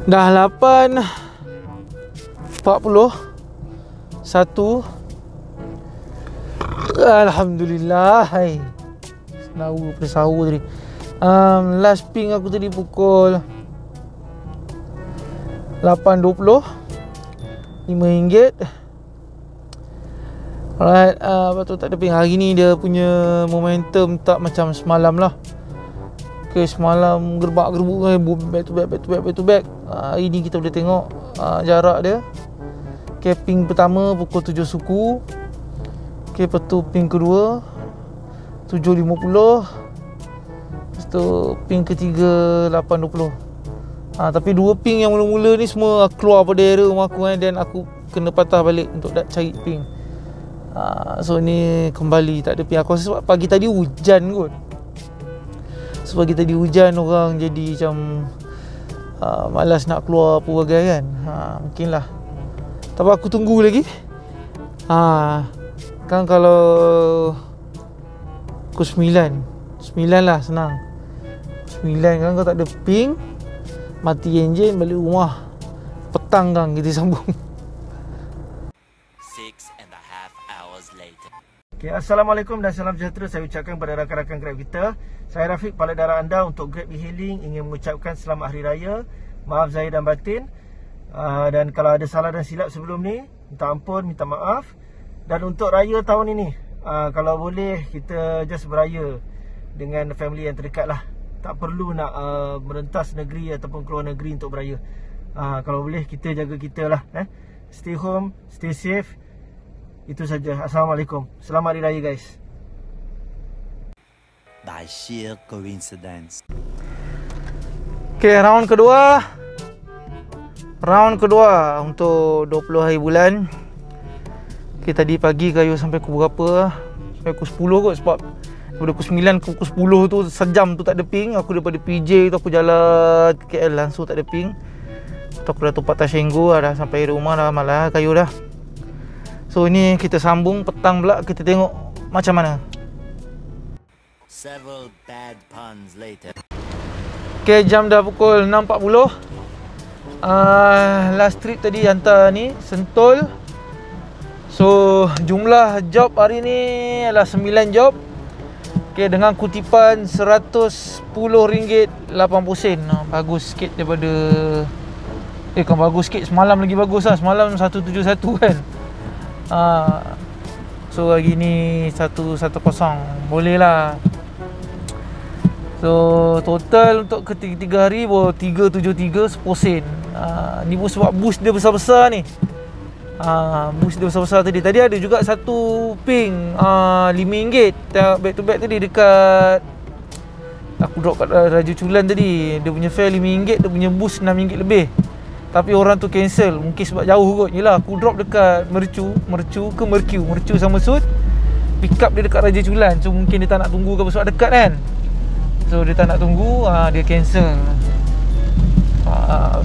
A: Dah 8.41. Alhamdulillah. Hai, senaru pada sahur tadi. Last ping aku tadi pukul 8.20, RM5. Alright, lepas tu tak ada ping. Hari ni dia punya momentum tak macam semalam lah. Okay, semalam gerbak-gerbuk kan, back to back. Hari ni kita boleh tengok jarak dia. Okay, ping pertama pukul 7 suku. Okay, lepas tu ping kedua 7.50. Lepas tu ping ketiga 8.20. Tapi dua ping yang mula-mula ni semua keluar pada area rumah aku kan, dan aku kena patah balik untuk nak cari ping. So ni kembali tak ada ping. Aku rasa sebab pagi tadi hujan kot. So pagi tadi hujan, orang jadi macam malas nak keluar apa bagai kan. Mungkin lah. Tapi aku tunggu lagi. Kan kalau pukul 9 lah senang. 9 kan kau tak ada ping, mati enjin, balik rumah. Petang kan kita sambung.
E: 6.5 hours later.
F: Okay, Assalamualaikum dan salam sejahtera saya ucapkan kepada rakan-rakan Grab kita. Saya Rafiq, kepala darah anda untuk Grab e-hailing, ingin mengucapkan selamat Hari Raya. Maaf zahir dan batin. Dan kalau ada salah dan silap sebelum ni, minta ampun, minta maaf. Dan untuk raya tahun ini, kalau boleh kita just beraya dengan family yang terdekat lah. Tak perlu nak merentas negeri ataupun keluar negeri untuk beraya. Kalau boleh kita jaga kita lah. Stay home, stay safe. Itu saja. Assalamualaikum. Selamat Hari Raya guys.
E: By sheer coincidence.
A: Okay, round kedua. Round kedua untuk 20 hari bulan. Okay, tadi pagi kayu sampai pukul berapa? Sampai pukul 10 kot, sebab daripada pukul 9 ke pukul 10 tu sejam tu tak ada ping. Aku daripada PJ tu aku jalan ke KL langsung tak ada ping. Tu aku dah tumpat Tashenggo, dah sampai rumah dah malah kayu dah. So ini kita sambung petang pula, kita tengok macam mana.
E: Several bad puns later.
A: Okay, jam dah pukul 6.40. Last trip tadi hantar ni Sentul. So jumlah job hari ni adalah 9 job. Okay, dengan kutipan RM110.80. Bagus sikit daripada kan bagus sikit, semalam lagi bagus lah. Semalam 171 kan. So hari ni 110. Boleh lah. So total untuk ketiga hari baru 373 10%. Ni pun sebab boost dia besar-besar ni. Boost dia besar-besar tadi. Tadi ada juga satu ping RM5 back to back tadi dekat, aku drop kat Raja Culan tadi. Dia punya fare RM5, dia punya boost RM6 lebih. Tapi orang tu cancel. Mungkin sebab jauh kot. Yelah aku drop dekat Mercu sama Sud. Pick up dia dekat Raja Culan. So mungkin dia tak nak tunggu ke sebab dekat kan. So dia tak nak tunggu, dia cancel.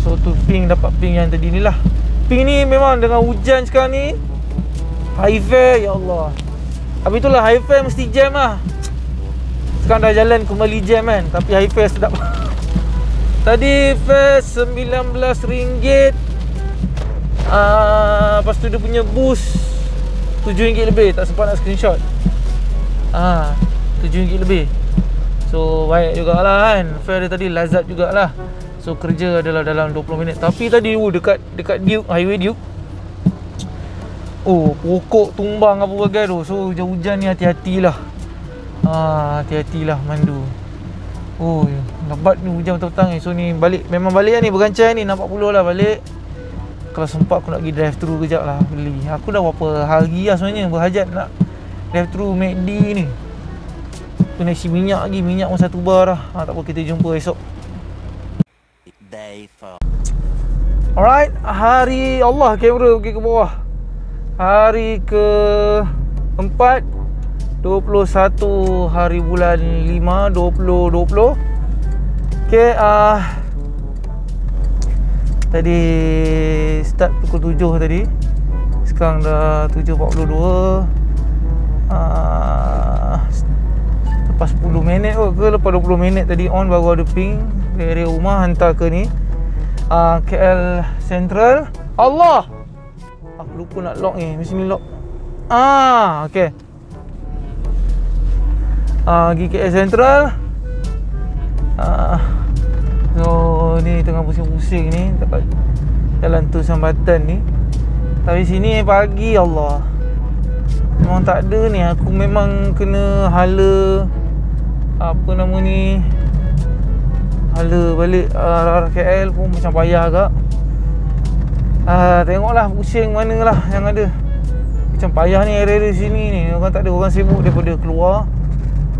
A: So tu ping, dapat ping yang tadi ni lah. Ping ni memang dengan hujan sekarang ni, high fare, ya Allah. Habis itulah high fare mesti jam lah. Sekarang dah jalan kembali jam kan. Tapi high fare sedap. Tadi fare RM19. Lepas tu dia punya boost RM7 lebih. Tak sempat nak screenshot. RM7 lebih. So baik jugalah kan. Fare dia tadi lazat jugalah. So kerja adalah dalam 20 minit. Tapi tadi dekat Duke, highway Duke, pokok tumbang apa bagai tu. So hujan-hujan ni hati-hatilah. Hati-hatilah mandu. Lebat ni hujan petang ni. So ni balik, memang balik lah ni, bergancang ni 40 lah balik. Kalau sempat aku nak pergi drive thru kejap lah beli. Aku dah berapa hari lah sebenarnya berhajat nak drive thru McD ni. Kena isi minyak lagi, minyak pun 1 bar lah. Tak apa, kita jumpa esok.
E: Day 4.
A: Alright, hari Allah, kamera pergi ke bawah. Hari ke 4, 21 hari bulan 5 2020. Okay, tadi start pukul 7 tadi. Sekarang dah 7.42. Lepas 10 minit kot ke, lepas 20 minit tadi on baru ada ping dari rumah hantar ke ni, KL Central. Allah, aku lupa nak lock ni. Mesti ni lock. Okay. Pergi KL Central. So ni tengah pusing-pusing ni dekat Jalan Tu Sambatan ni. Tapi sini pagi, Allah, memang tak ada ni. Aku memang kena hala, apa nama ni, hala balik arah KL pun macam payah agak. Tengoklah pusing mana lah yang ada. Macam payah ni area-area sini ni. Orang tak ada, orang sibuk daripada keluar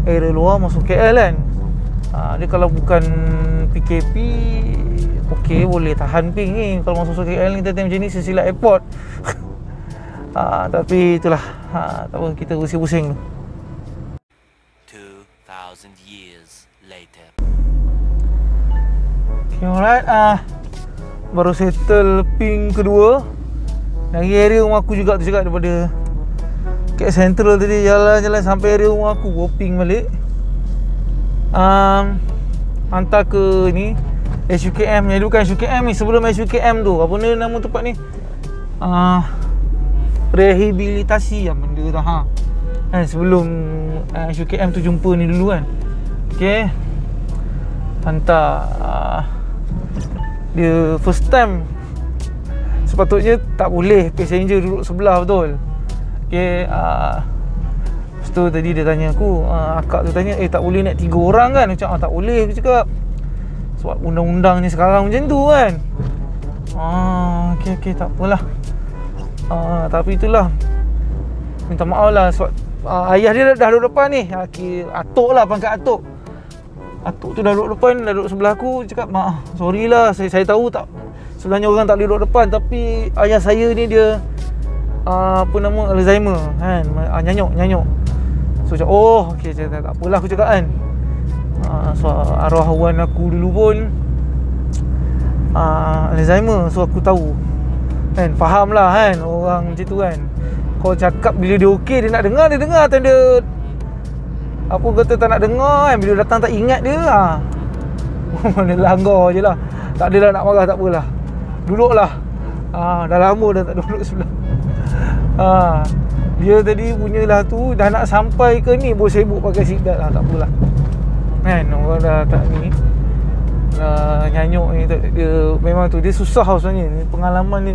A: area luar masuk KL kan. Dia kalau bukan PKP, okey, boleh tahan ping ni. Kalau masuk KL ni time macam ni, sesilat airport. Tapi itulah, tak apa, kita pusing-pusing tu.
E: 2000 years later.
A: Okay, alright. Baru settle ping kedua dari area rumah aku juga tu cakap, daripada KL Central tadi jalan-jalan sampai area rumah aku, ping balik. Hantar ke ni SUKM. Yang bukan SUKM ni, sebelum SUKM tu, apa nama tempat ni, rehabilitasi yang benda tu sebelum SUKM tu jumpa ni dulu kan. Okay, hantar. Dia first time, sepatutnya tak boleh passenger duduk sebelah, betul. Okay, lepas tu tadi dia tanya aku, akak tu tanya, tak boleh naik 3 orang kan? Macam tak boleh, aku cakap, sebab undang-undang ni sekarang macam tu kan. Okay, tak apalah. Tapi itulah, minta maaf lah sebab ayah dia dah duduk depan ni. Atuk lah, pangkat atuk. Atuk tu dah duduk depan, dah duduk sebelah aku. Cakap, maaf, sorry lah, saya tahu tak, sebenarnya orang tak boleh duduk depan. Tapi ayah saya ni dia apa nama, Alzheimer kan, nyanyuk. So cakap, okay, tak apalah aku cakap kan. So arwah wan aku dulu pun Alzheimer. So aku tahu kan, faham lah kan orang macam tu kan. Kau cakap bila dia okey, dia nak dengar, dia dengar. Time dia apa kata tak nak dengar kan, bila datang tak ingat dia mana langgar je lah. Tak adalah nak marah, tak apalah, duduk lah. Dah lama dah tak duduk sebelah. Dia tadi punyalah tu, dah nak sampai ke ni, baru sibuk pakai seatbelt lah. Tak apalah kan, orang dah tak ni, nyanyuk ni. Dia memang tu, dia susah sebenarnya ni. Pengalaman ni,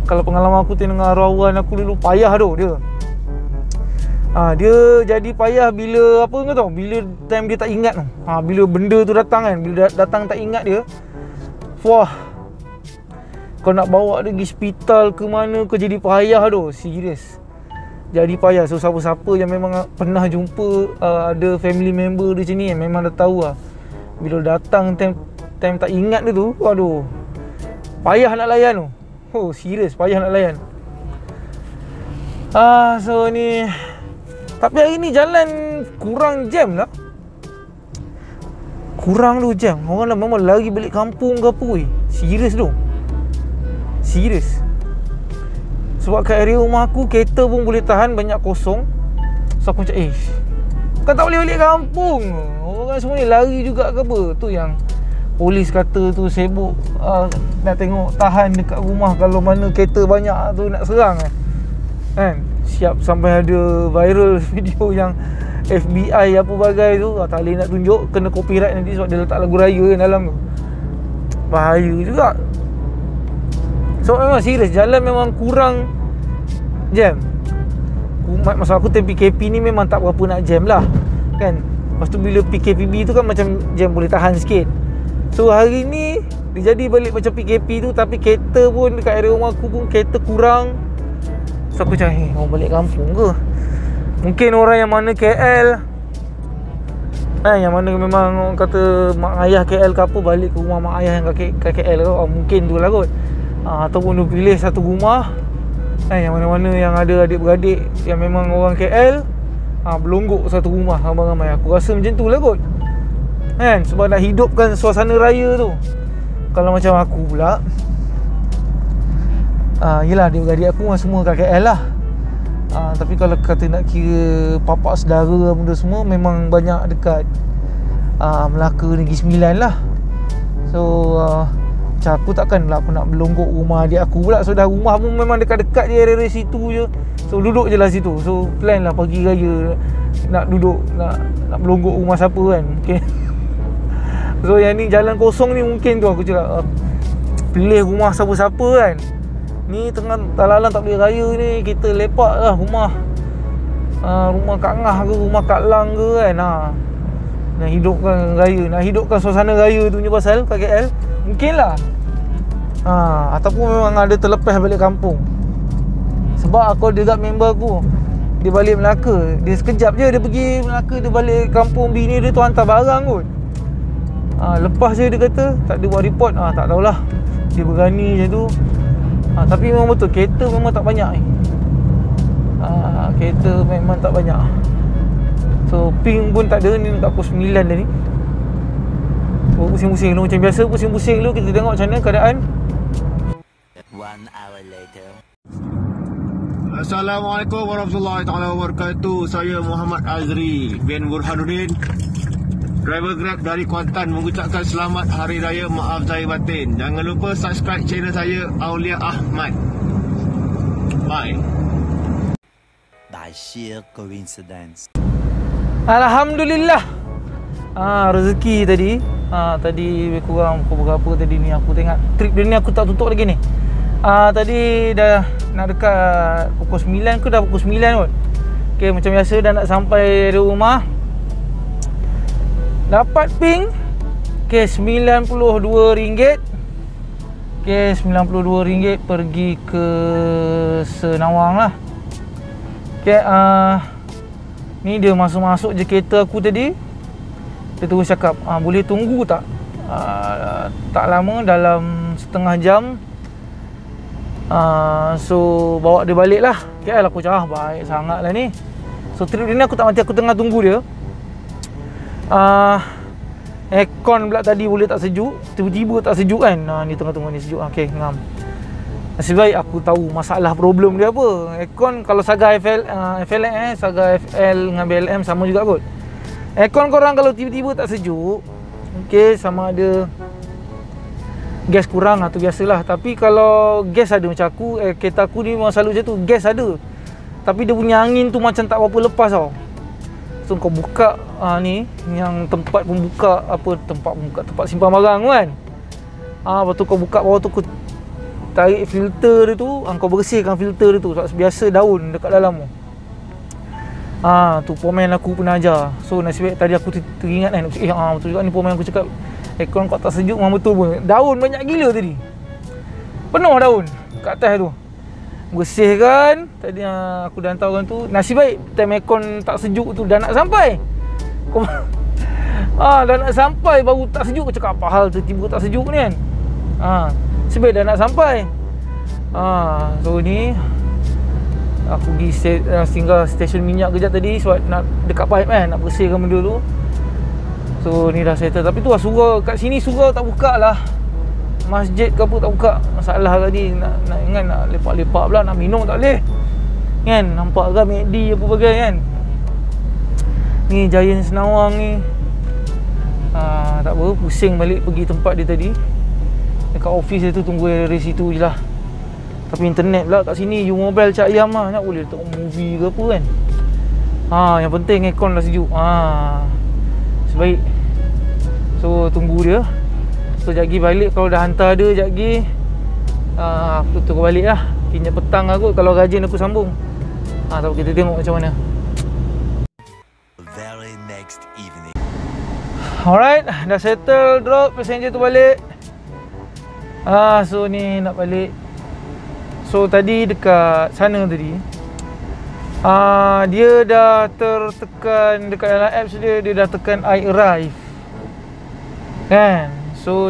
A: kalau pengalaman aku dengan arwah aku dulu, payah tu dia. Dia jadi payah bila apa kau tahu, bila time dia tak ingat tu. Bila benda tu datang kan, bila datang tak ingat dia, wah, kau nak bawa dia pergi hospital ke mana, kau jadi payah tu, serius. Jadi payah. So siapa-siapa yang memang pernah jumpa ada family member dia macam ni, memang dah tahu lah, bila datang time tak ingat dia tu, aduh, Payah nak layan tu. Oh, serius payah nak layan. So ni, tapi hari ni jalan kurang jam lah. Kurang tu jam. Orang dah memang lari balik kampung ke apa weh. Serius tu. Serius. Sebab kat area rumah aku kereta pun boleh tahan, banyak kosong. So aku macam kan tak boleh balik kampung. Orang semua ni lari juga ke apa. Tu yang polis kata tu sibuk nak tengok tahan dekat rumah. Kalau mana kereta banyak tu nak serang kan. Siap sampai ada viral video yang FBI apa bagai tu, tak boleh nak tunjuk, kena copyright nanti sebab dia letak lagu raya kan dalam tu. Bahaya juga. So memang serius, jalan memang kurang jam. Masa aku time PKP ni memang tak berapa nak jam lah kan. Lepas tu bila PKPB tu kan macam jam boleh tahan sikit. So hari ni dia jadi balik macam PKP tu, tapi kereta pun dekat area rumah aku pun kereta kurang. So aku macam orang balik kampung ke. Mungkin orang yang mana KL yang mana memang orang kata mak ayah KL ke apa, balik ke rumah mak ayah yang kat KL ke. Mungkin tu lah kot. Ataupun dia pilih satu rumah yang mana-mana yang ada adik-beradik yang memang orang KL, berlonggok satu rumah ramai-ramai. Aku rasa macam tu lah kot kan, sebab nak hidupkan suasana raya tu. Kalau macam aku pula, yelah adik-beradik aku semua kat KL lah. Tapi kalau kata nak kira papak saudara benda semua, memang banyak dekat Melaka Negeri Sembilan lah. So macam aku takkanlah aku nak berlonggok rumah adik aku pula. So dah rumah pun memang dekat-dekat je, area situ je. So duduk je lah situ. So plan lah pagi raya nak duduk, nak berlonggok rumah siapa kan. Okay. So yang ni jalan kosong ni mungkin tu aku cakap pilih rumah siapa-siapa kan. Ni tengah talalang tak boleh raya ni, kita lepak lah rumah rumah Kak Ngah ke, rumah Kak Lang ke kan. Nak hidupkan raya, nak hidupkan suasana raya tu punya pasal kat KL. Mungkin lah ataupun memang ada terlepas balik kampung. Sebab aku ada kat member aku, dia balik Melaka, dia sekejap je dia pergi Melaka, dia balik kampung, bini dia tu hantar barang kot. Lepas je dia kata tak ada buat report. Tak tahulah, dia berani macam tu. Tapi memang betul, kereta memang tak banyak ni. Kereta memang tak banyak. So ping pun tak ada, ni dekat pukul 9 dah ni. Pusing-pusing dulu macam biasa, pusing-pusing dulu. Kita tengok macam mana keadaan.
E: 1 hour later.
F: Assalamualaikum warahmatullahi taala wabarakatuh. Saya Muhammad Azri bin Burhanuddin, driver Grab dari Kuantan, mengucapkan selamat Hari Raya Maaf Zahir Batin. Jangan lupa subscribe channel saya, Aulia Ahmad. Bye.
E: By sheer coincidence.
A: Alhamdulillah. Rezeki tadi. Tadi lebih kurang pukul berapa tadi ni, aku tengok trip dia ni aku tak tutup lagi ni. Tadi dah nak dekat pukul 9 ke, dah pukul 9 kot. Okay, macam biasa dah nak sampai di rumah. Dapat ping. Okay, RM92. Okay, RM92 pergi ke Senawang lah. Okay, ni dia masuk-masuk je kereta aku tadi. Dia terus cakap, boleh tunggu tak? Tak lama, dalam setengah jam. So bawa dia balik lah KL. Aku cakap baik sangat lah ni. So trip dia ni aku tak mati, aku tengah tunggu dia. Aircon pula tadi boleh tak sejuk, tiba-tiba tak sejuk kan. Ni tengah-tengah ni sejuk. Okay, ngam. Nasib baik aku tahu masalah problem dia apa. Aircon kalau Saga FLM Saga FL dengan BLM sama juga kot. Aircon korang kalau tiba-tiba tak sejuk, okay, sama ada gas kurang atau biasalah. Tapi kalau gas ada macam aku, kereta aku ni memang selalu macam tu, gas ada. Tapi dia punya angin tu macam tak berapa lepas tau. So kau buka ni yang tempat pembuka, tempat simpan barang kan. Lepas tu kau buka bawah tu, kau tarik filter dia tu, kau bersihkan filter dia tu. Sebab biasa daun dekat dalam tu. Tu pomen aku pernah ajar. So nasib baik tadi aku teringat kan, betul juga ni pomen aku cakap, aircon kau tak sejuk, memang betul pun. Daun banyak gila tadi, penuh daun kat atas tu. Bersihkan. Tadi aku dah hantar orang tu. Nasib baik time aircon tak sejuk tu dah nak sampai. Dah nak sampai baru tak sejuk. Aku cakap apa hal tiba-tiba tak sejuk ni kan. Sebab dah nak sampai. So ni aku pergi singgah stesen minyak kejap tadi sebab nak dekat pipe kan, nak bersihkan benda tu. So ni dah settle. Tapi tu lah surau kat sini, surau tak buka lah. Masjid ke apa tak buka. Masalah tadi nak ingat nak lepak-lepak pula, nak minum tak boleh kan. Nampak kan McD apa bagai kan. Ni Giant Senawang ni. Tak apa, pusing balik pergi tempat dia tadi. Dekat office dia tu, tunggu dari situ je lah. Tapi internet pula kat sini U-Mobile cak ayam lah. Nak boleh tengok movie ke apa kan. Yang penting aircon dah sejuk. Sebaik. So tunggu dia. So sekejap lagi balik. Kalau dah hantar dia sekejap lagi, aku turun balik lah. Kini petang aku, kalau rajin aku sambung. Tak apa, kita tengok macam mana.
E: Very next evening.
A: Alright, dah settle, drop passenger tu balik. So ni nak balik. So tadi dekat sana tadi, dia dah tertekan dekat dalam apps dia dah tekan I arrive kan. So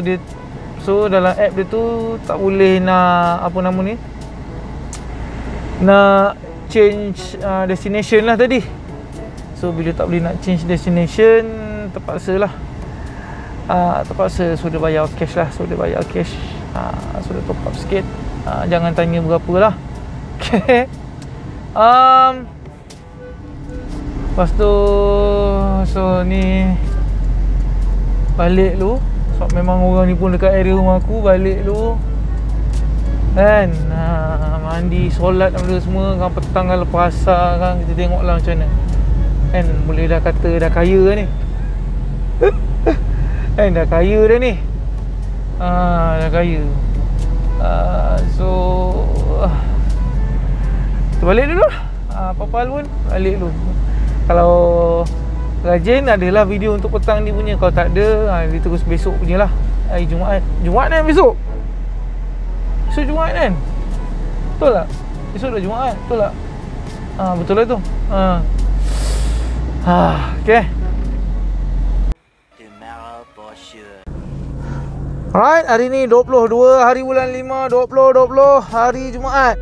A: dalam app dia tu tak boleh nak apa nama ni, nak change destination lah tadi. So bila tak boleh nak change destination, terpaksa lah. Terpaksa, so dia bayar cash lah. So dia bayar cash. So dia top up sikit. Jangan tanya berapa lah. Okay. Lepas tu, so ni balik dulu. Sebab memang orang ni pun dekat area rumah aku. Balik dulu kan. Mandi, solat dan benda semua kan. Petang kan lepas asar kan. Kita tengok lah macam mana kan. Boleh dah kata dah kaya ni. Kan dah kaya dah ni. Dah kaya. So kita balik dulu lah. Apa-apa hal pun balik dulu. Kalau rajin adalah video untuk petang ni punya. Kalau tak ada, dia terus besok punya lah. Hari Jumaat. Jumaat kan besok? Besok Jumaat kan? Betul tak? Besok dah Jumaat, betul tak? Betul lah tu. Okay.
E: Tomorrow for sure.
A: Alright, hari ni 22 hari bulan 5 2020, hari Jumaat.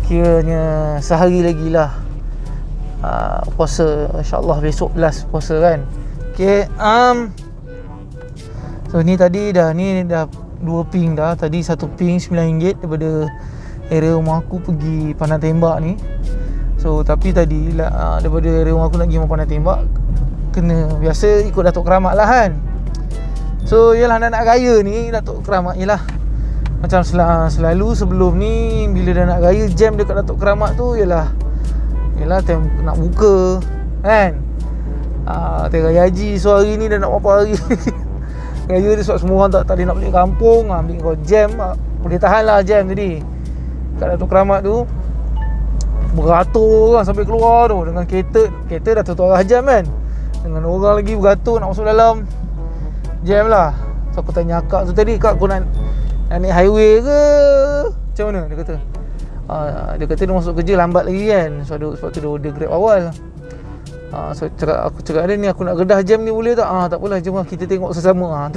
A: Kiranya sehari lagi lah puasa. InsyaAllah besok last puasa kan. Okay. So ni tadi dah 2 ping dah. Tadi 1 ping RM9 daripada area rumah aku pergi Pandang Tembak ni. So tapi tadi daripada area rumah aku nak pergi Pandang Tembak, kena biasa ikut Datuk Keramat lah kan. So yalah, nak raya ni Datuk Keramat yalah, macam selalu sebelum ni bila dah nak raya, jam dekat Datuk Keramat tu yalah time nak buka kan. Tengah raya haji. So hari ni dah nak berapa hari raya ni, sebab semua orang tak boleh nak balik kampung. Ambil kau jam, boleh tahan lah jam tadi kat Datuk Keramat tu. Beratur orang sampai keluar tu dengan kereta dah tutup arah jam kan, dengan orang lagi beratur nak masuk dalam jam lah. So aku tanya akak tu tadi, "Kak, kau nak naik highway ke macam mana?" Dia kata dia kata dia masuk kerja lambat lagi kan. So sebab tu dia order Grab awal. So aku cakap dia ni, "Aku nak redah jam ni boleh tak?" Tak apalah, jom lah kita tengok sesama.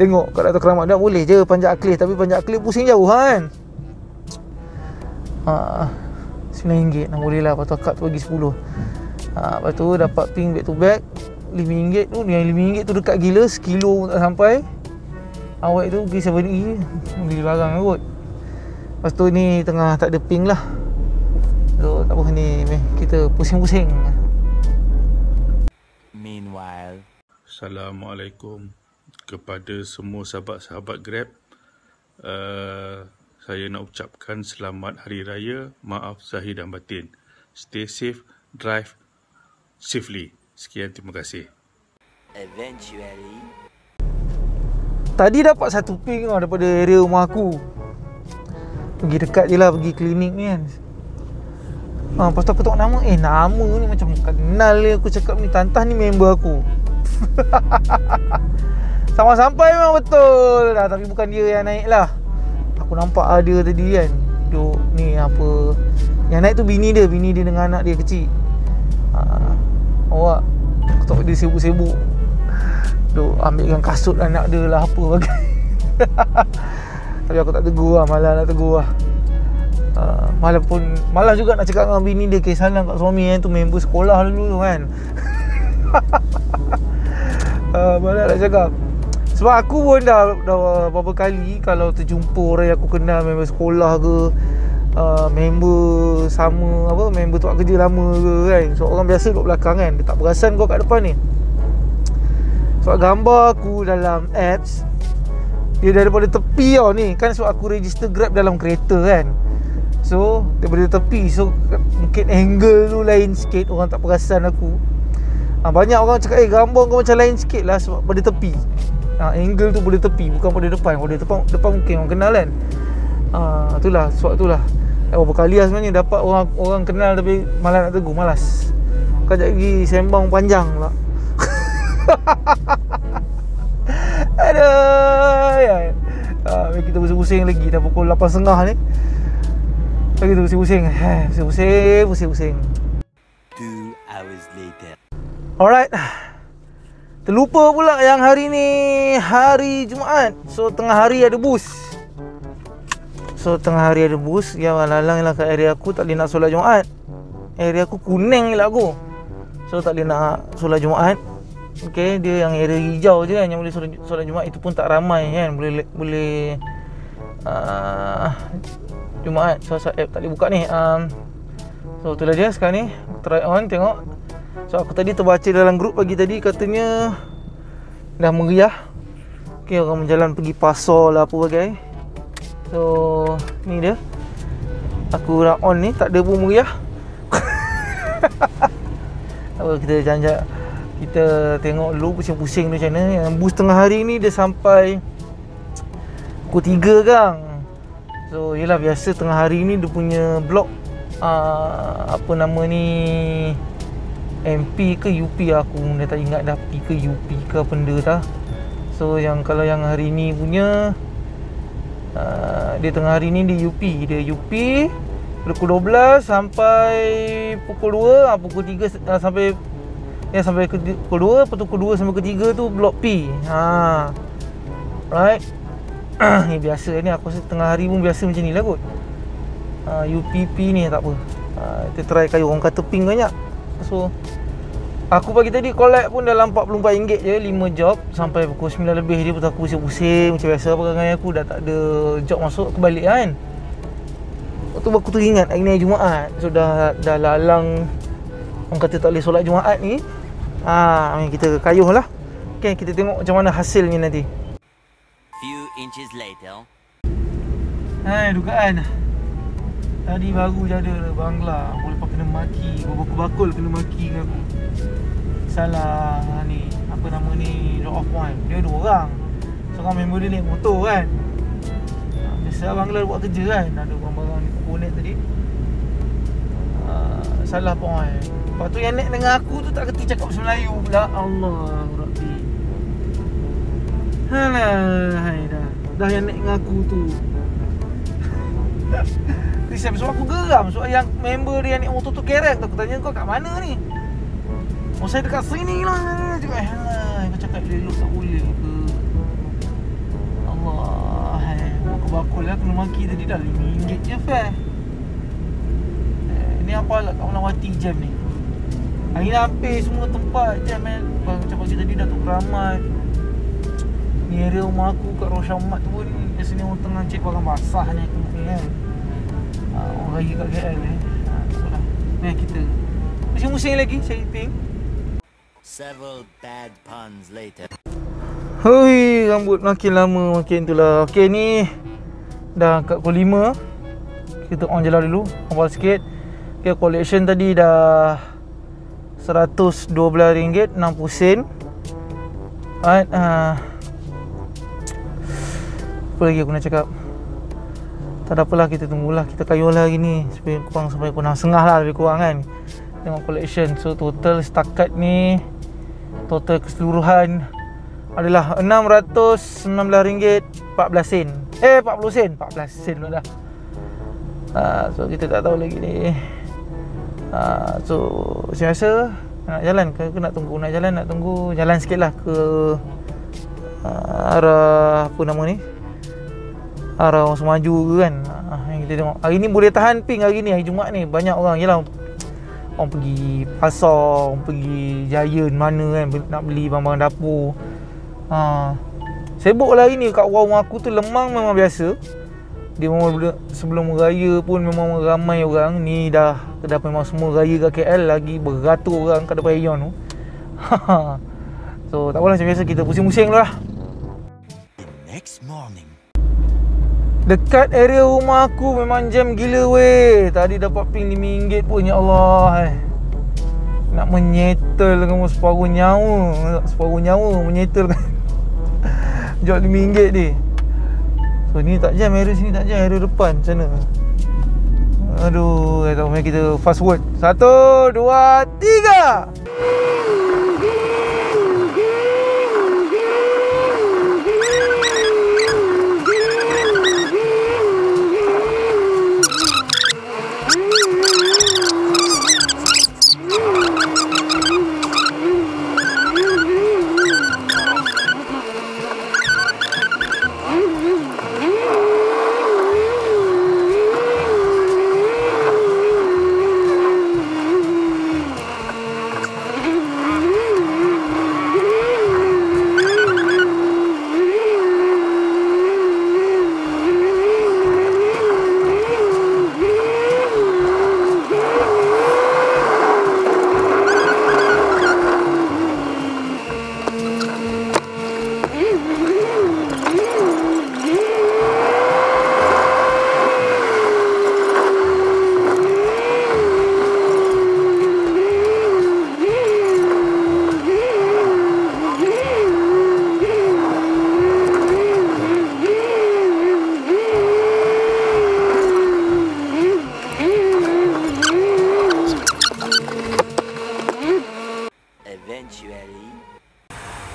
A: Tengok kat Datuk Keramat dah boleh je Panjat Aklis. Tapi Panjat Aklis pusing jauh kan. RM9 nak boleh lah. Lepas tu akak tu bagi 10. Lepas tu dapat ping back to back RM5 tu. Yang RM5 tu dekat gila, sekilo pun tak sampai. Awak tu pergi 7E beli barang kot. Lepas tu ni tengah tak ada ping lah. So tak apa ni, kita pusing-pusing.
E: Meanwhile,
G: Assalamualaikum kepada semua sahabat-sahabat Grab. Saya nak ucapkan selamat Hari Raya. Maaf zahir dan batin. Stay safe, drive safely. Sekian, terima kasih.
E: eventually,
A: Tadi dapat 1 ping daripada area rumah aku. Pergi dekat je lah, pergi klinik ni kan. Lepas tu aku tengok nama, nama ni macam kenal dia. Aku cakap ni, Tantah ni member aku. Sampai memang betul dah. Tapi bukan dia yang naik lah. Aku nampak ada tadi kan, duk ni apa, yang naik tu bini dia dengan anak dia kecil. Awak, aku tahu dia sibuk-sibuk duk ambilkan kasut anak dia lah apa bagai. Tapi aku tak tegur lah, malas nak tegur lah. Malas juga nak cakap dengan bini dia, kisah kat suami tu member sekolah dulu tu kan. Malas nak cakap. Sebab aku pun dah beberapa kali kalau terjumpa orang yang aku kenal, member sekolah ke, member sama member tempat kerja lama ke kan. So orang biasa duduk belakang kan, dia tak perasan kau kat depan ni. Sebab gambar aku dalam apps dia daripada tepi tau ni kan, sebab aku register Grab dalam kereta kan. So daripada tepi, so mungkin angle tu lain sikit, orang tak perasan aku. Banyak orang cakap gambar kau macam lain sikit lah sebab pada tepi. Angle tu pada tepi, bukan pada depan. Pada depan mungkin orang kenal kan. Itulah, sebab itulah berapa kali lah sebenarnya dapat orang kenal tapi malas nak tegur, malas. Kejap lagi sembang panjang pula. Aduh. Kita pusing-pusing lagi, dah pukul 8.30 ni. Kita pusing-pusing. Pusing-pusing.
E: 2 hours later.
A: Alright. Terlupa pula yang hari ni hari Jumaat. So tengah hari ada bus. Yang lalang lah kat area aku tak boleh nak solat Jumaat. Area aku kuning lah aku. So tak boleh nak solat Jumaat. Okay, dia yang area hijau je kan yang boleh solat Jumaat. Itu pun tak ramai kan. Boleh Jumaat. So app tak boleh buka ni. So itulah dia sekarang ni. Try on tengok. So aku tadi terbaca dalam grup pagi tadi, katanya dah meriah. Okay, orang berjalan pergi pasar lah apa bagai. So ni dia. Aku nak on ni, tak ada pun meriah. Kita janjak, kita tengok dulu pusing-pusing tu macam mana. Yang bus tengah hari ni dia sampai pukul 3 kan. So yelah, biasa tengah hari ni dia punya blok apa nama ni, MP ke UP, aku dah tak ingat dah P ke UP ke apa benda dah. So kalau yang hari ni punya dia tengah hari ni di UP. Dia UP pukul 12 sampai pukul 2, pukul 3 sampai ke pukul 2, pukul 2 sampai ke 3 tu blok P. Right. Ni biasa ni, aku rasa tengah hari pun biasa macam ni lah kot. UPP ni tak apa. Kita try kayu orang kata pink banyak. So aku pagi tadi collect pun dalam RM44 je, 5 job sampai pukul 9 lebih. Dia pun aku pusing-pusing macam biasa perangai aku, dah tak ada job masuk, aku balik kan. Waktu aku teringat hari ni Jumaat. So dah lalang orang kata tak boleh solat Jumaat ni. Kita kayuh lah. Okay, kita tengok macam mana hasilnya nanti.
E: Few inches later.
A: Dugaan tadi baru je ada Bangla lepas kena maki, bakul kena maki dengan aku. Salah ni, apa nama ni, drop off point. Dia 2 orang. Seorang member dia naik motor kan. Biasa Bangla buat kerja kan. Ada barang-barang ni komponen tadi. Salah point. Lepas tu yang naik dengan aku tu tak kerti cakap bahasa Melayu pula. Allah Rabbi. Dah yang naik dengan aku tu. Sebab aku geram. Sebab yang member dia yang naik motor tu kerek tu. Aku tanya, kau kat mana ni? Oh, saya dekat sini lah. Cakap, kau cakap elok tak boleh ke? Allah. Bakul lah kena maki tadi dah RM5 je fare. Ni apa lah kat Melawati jam ni. Hari ni hampir semua tempat jam kan. Macam pagi tadi Datuk Keramat. Ni area rumah aku kat Rosyamat tu pun biasanya orang tengah cek barang basah ni aku kan. Orang raya kat KL ni. So lah. Ni kita pusing-pusing lagi setting.
E: Several bad puns later.
A: Hui, rambut makin lama makin tu lah. Okay, ni dah kat pukul 5. Kita on je lah dulu, awal sikit. Okay, collection tadi dah RM112.60. Alright, apa lagi aku nak cakap? Tak ada apalah, kita tunggulah. Kita kayuh lah hari ni sampai kurang sampai pukul 6.30 lah lebih kurang kan. Tengok collection. So total setakat ni, total keseluruhan adalah RM619.14. 40 sen. 14 sen pula dah. So kita tak tahu lagi ni. So macam biasa, nak jalan ke nak tunggu? Nak jalan, nak tunggu. Jalan sikit lah ke arah apa nama ni, Arah semaju ke kan. Yang kita tengok. Hari ni boleh tahan ping hari ni, hari Jumaat ni. Banyak orang. Yelah, orang pergi pasar, orang pergi Giant mana kan, nak beli barang-barang dapur. Sibuk lah hari ni. Kat rumah aku tu Lemang memang biasa. Dia memang sebelum raya pun memang ramai orang. Ni dah memang semua raya kat KL, lagi beratur orang kat depan Aeon tu. So tak apalah, macam biasa kita pusing-pusing lah.
E: Next morning.
A: Dekat area rumah aku memang jam gila weh. Tadi dapat ping RM5 pun, ya Allah. Nak menyetel dengan separuh nyawa menyetel kan. Jual RM5 ni. So ni tak jam, area sini tak jam, area depan macam mana. Aduh, tak tahu, kita fast forward. 1, 2, 3.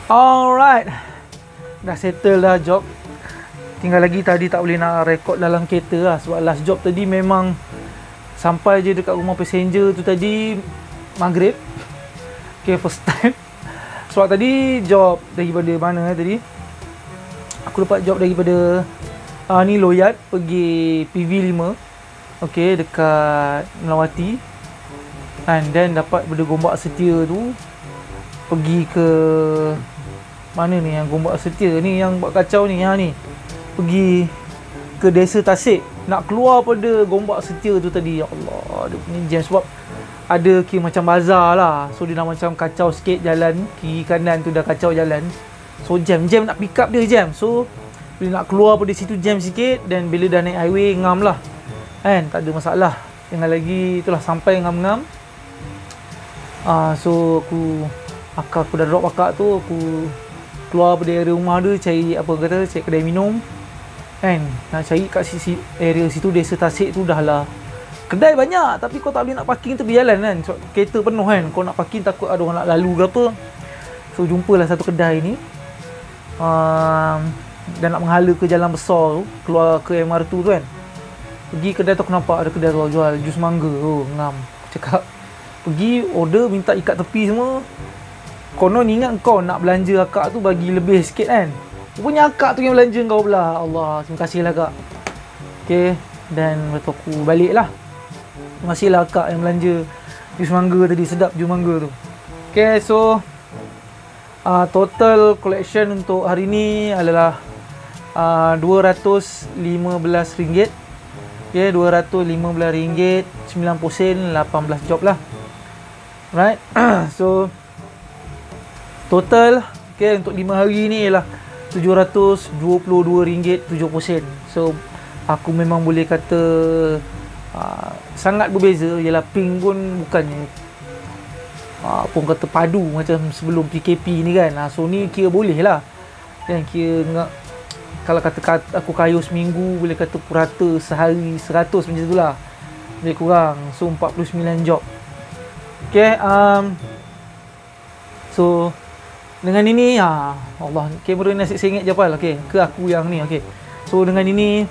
A: Alright, dah settle dah job. Tinggal lagi tadi tak boleh nak rekod dalam kereta lah, sebab last job tadi memang sampai je dekat rumah passenger tu tadi maghrib. Okay, first time. Sebab tadi job daripada mana tadi, aku dapat job daripada ni Loyat, pergi PV5. Okay, dekat Melawati. And then dapat benda Gombak Setia tu, pergi ke mana ni yang Gombak Setia ni, yang buat kacau ni, ni pergi ke Desa Tasik. Nak keluar pada Gombak Setia tu tadi, ya Allah, dia punya jam. Sebab ada kira macam bazar lah, so dia dah macam kacau sikit jalan, kiri kanan tu dah kacau jalan. So jam nak pick up dia jam. So bila nak keluar pada situ jam sikit, dan bila dah naik highway ngam lah kan, tak ada masalah. Tinggal lagi itulah sampai ngam-ngam. So aku dah drop akak tu, aku keluar pada area rumah dia, cari apa kata, cari kedai minum kan. Nak cari kat sisi area situ Desa Tasik tu dah lah kedai banyak, tapi kau tak boleh nak parking tepi jalan kan, sebab kereta penuh kan. Kau nak parking takut ada orang nak lalu ke apa. So jumpalah satu kedai ni, dan nak menghala ke jalan besar tu, keluar ke MR2 tu kan. Pergi kedai tu, aku nampak ada kedai tu jual jus mangga. Oh ngam, aku cakap pergi order, minta ikat tepi semua. Konon ingat kau nak belanja akak tu bagi lebih sikit kan. Rupanya akak tu yang belanja kau pula. Allah, terima kasih lah kak. Okay, dan lepas aku balik lah. Terima kasih lah akak yang belanja jus mangga tadi, sedap jus mangga tu. Okay, so total collection untuk hari ni adalah RM215. Okay, RM215, 90 sen, 18 job lah. Right. So total okay, untuk 5 hari ni ialah RM722.70. So aku memang boleh kata sangat berbeza. Ialah ping pun bukannya pun kata padu macam sebelum PKP ni kan. So ni kira boleh lah. Dan kira kalau kata aku kayuh seminggu, boleh kata purata sehari 100 macam tu lah, lebih kurang. So 49 job. Okay, so dengan ini Allah, kamera ni asyik sengit je pal. Okay, ke aku yang ni. Okay, so dengan ini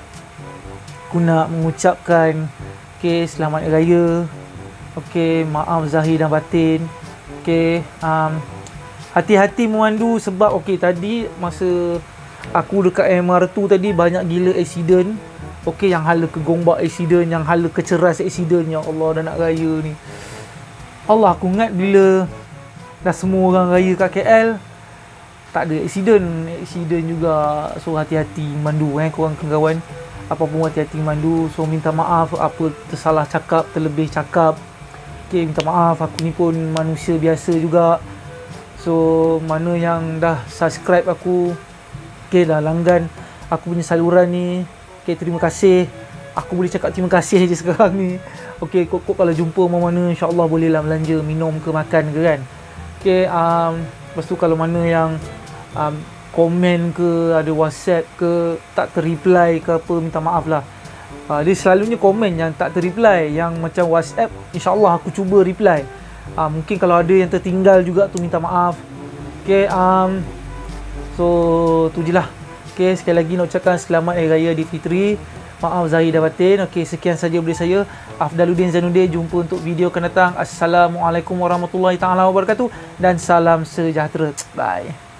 A: aku nak mengucapkan selamat raya. Okay, maaf zahir dan batin. Okay, hati-hati memandu sebab tadi masa Aku dekat MR2 tadi banyak gila accident. Okey, yang hala ke Gombak accident, yang hala ke Ceras accident. Ya Allah, dah nak raya ni. Allah, aku ingat bila dah semua orang raya kat KL, tak ada accident juga. So hati-hati mandu korang kawan. Apa pun hati-hati mandu. So minta maaf apa tersalah cakap, terlebih cakap. Okey, minta maaf, aku ni pun manusia biasa juga. So mana yang dah subscribe aku, okey, dah langgan aku punya saluran ni, okey, terima kasih. Aku boleh cakap terima kasih je sekarang ni. Okey, kok kalau jumpa mana-mana, insya-Allah bolehlah belanja, minum ke makan ke kan. Okey, lepas tu kalau mana yang komen ke, ada WhatsApp ke, tak terreply ke apa, minta maaf lah. Dia selalunya komen yang tak terreply, yang macam WhatsApp insya-Allah aku cuba reply. Mungkin kalau ada yang tertinggal juga tu, minta maaf. Okay, so tu je lah. Okay, sekali lagi nak ucapkan selamat Hari Raya Aidilfitri. Maaf Zahir dan Batin. Okay, sekian saja dari saya, Afdaluddin Zainuddin. Jumpa untuk video akan datang. Assalamualaikum warahmatullahi taala wabarakatuh dan salam sejahtera. Bye.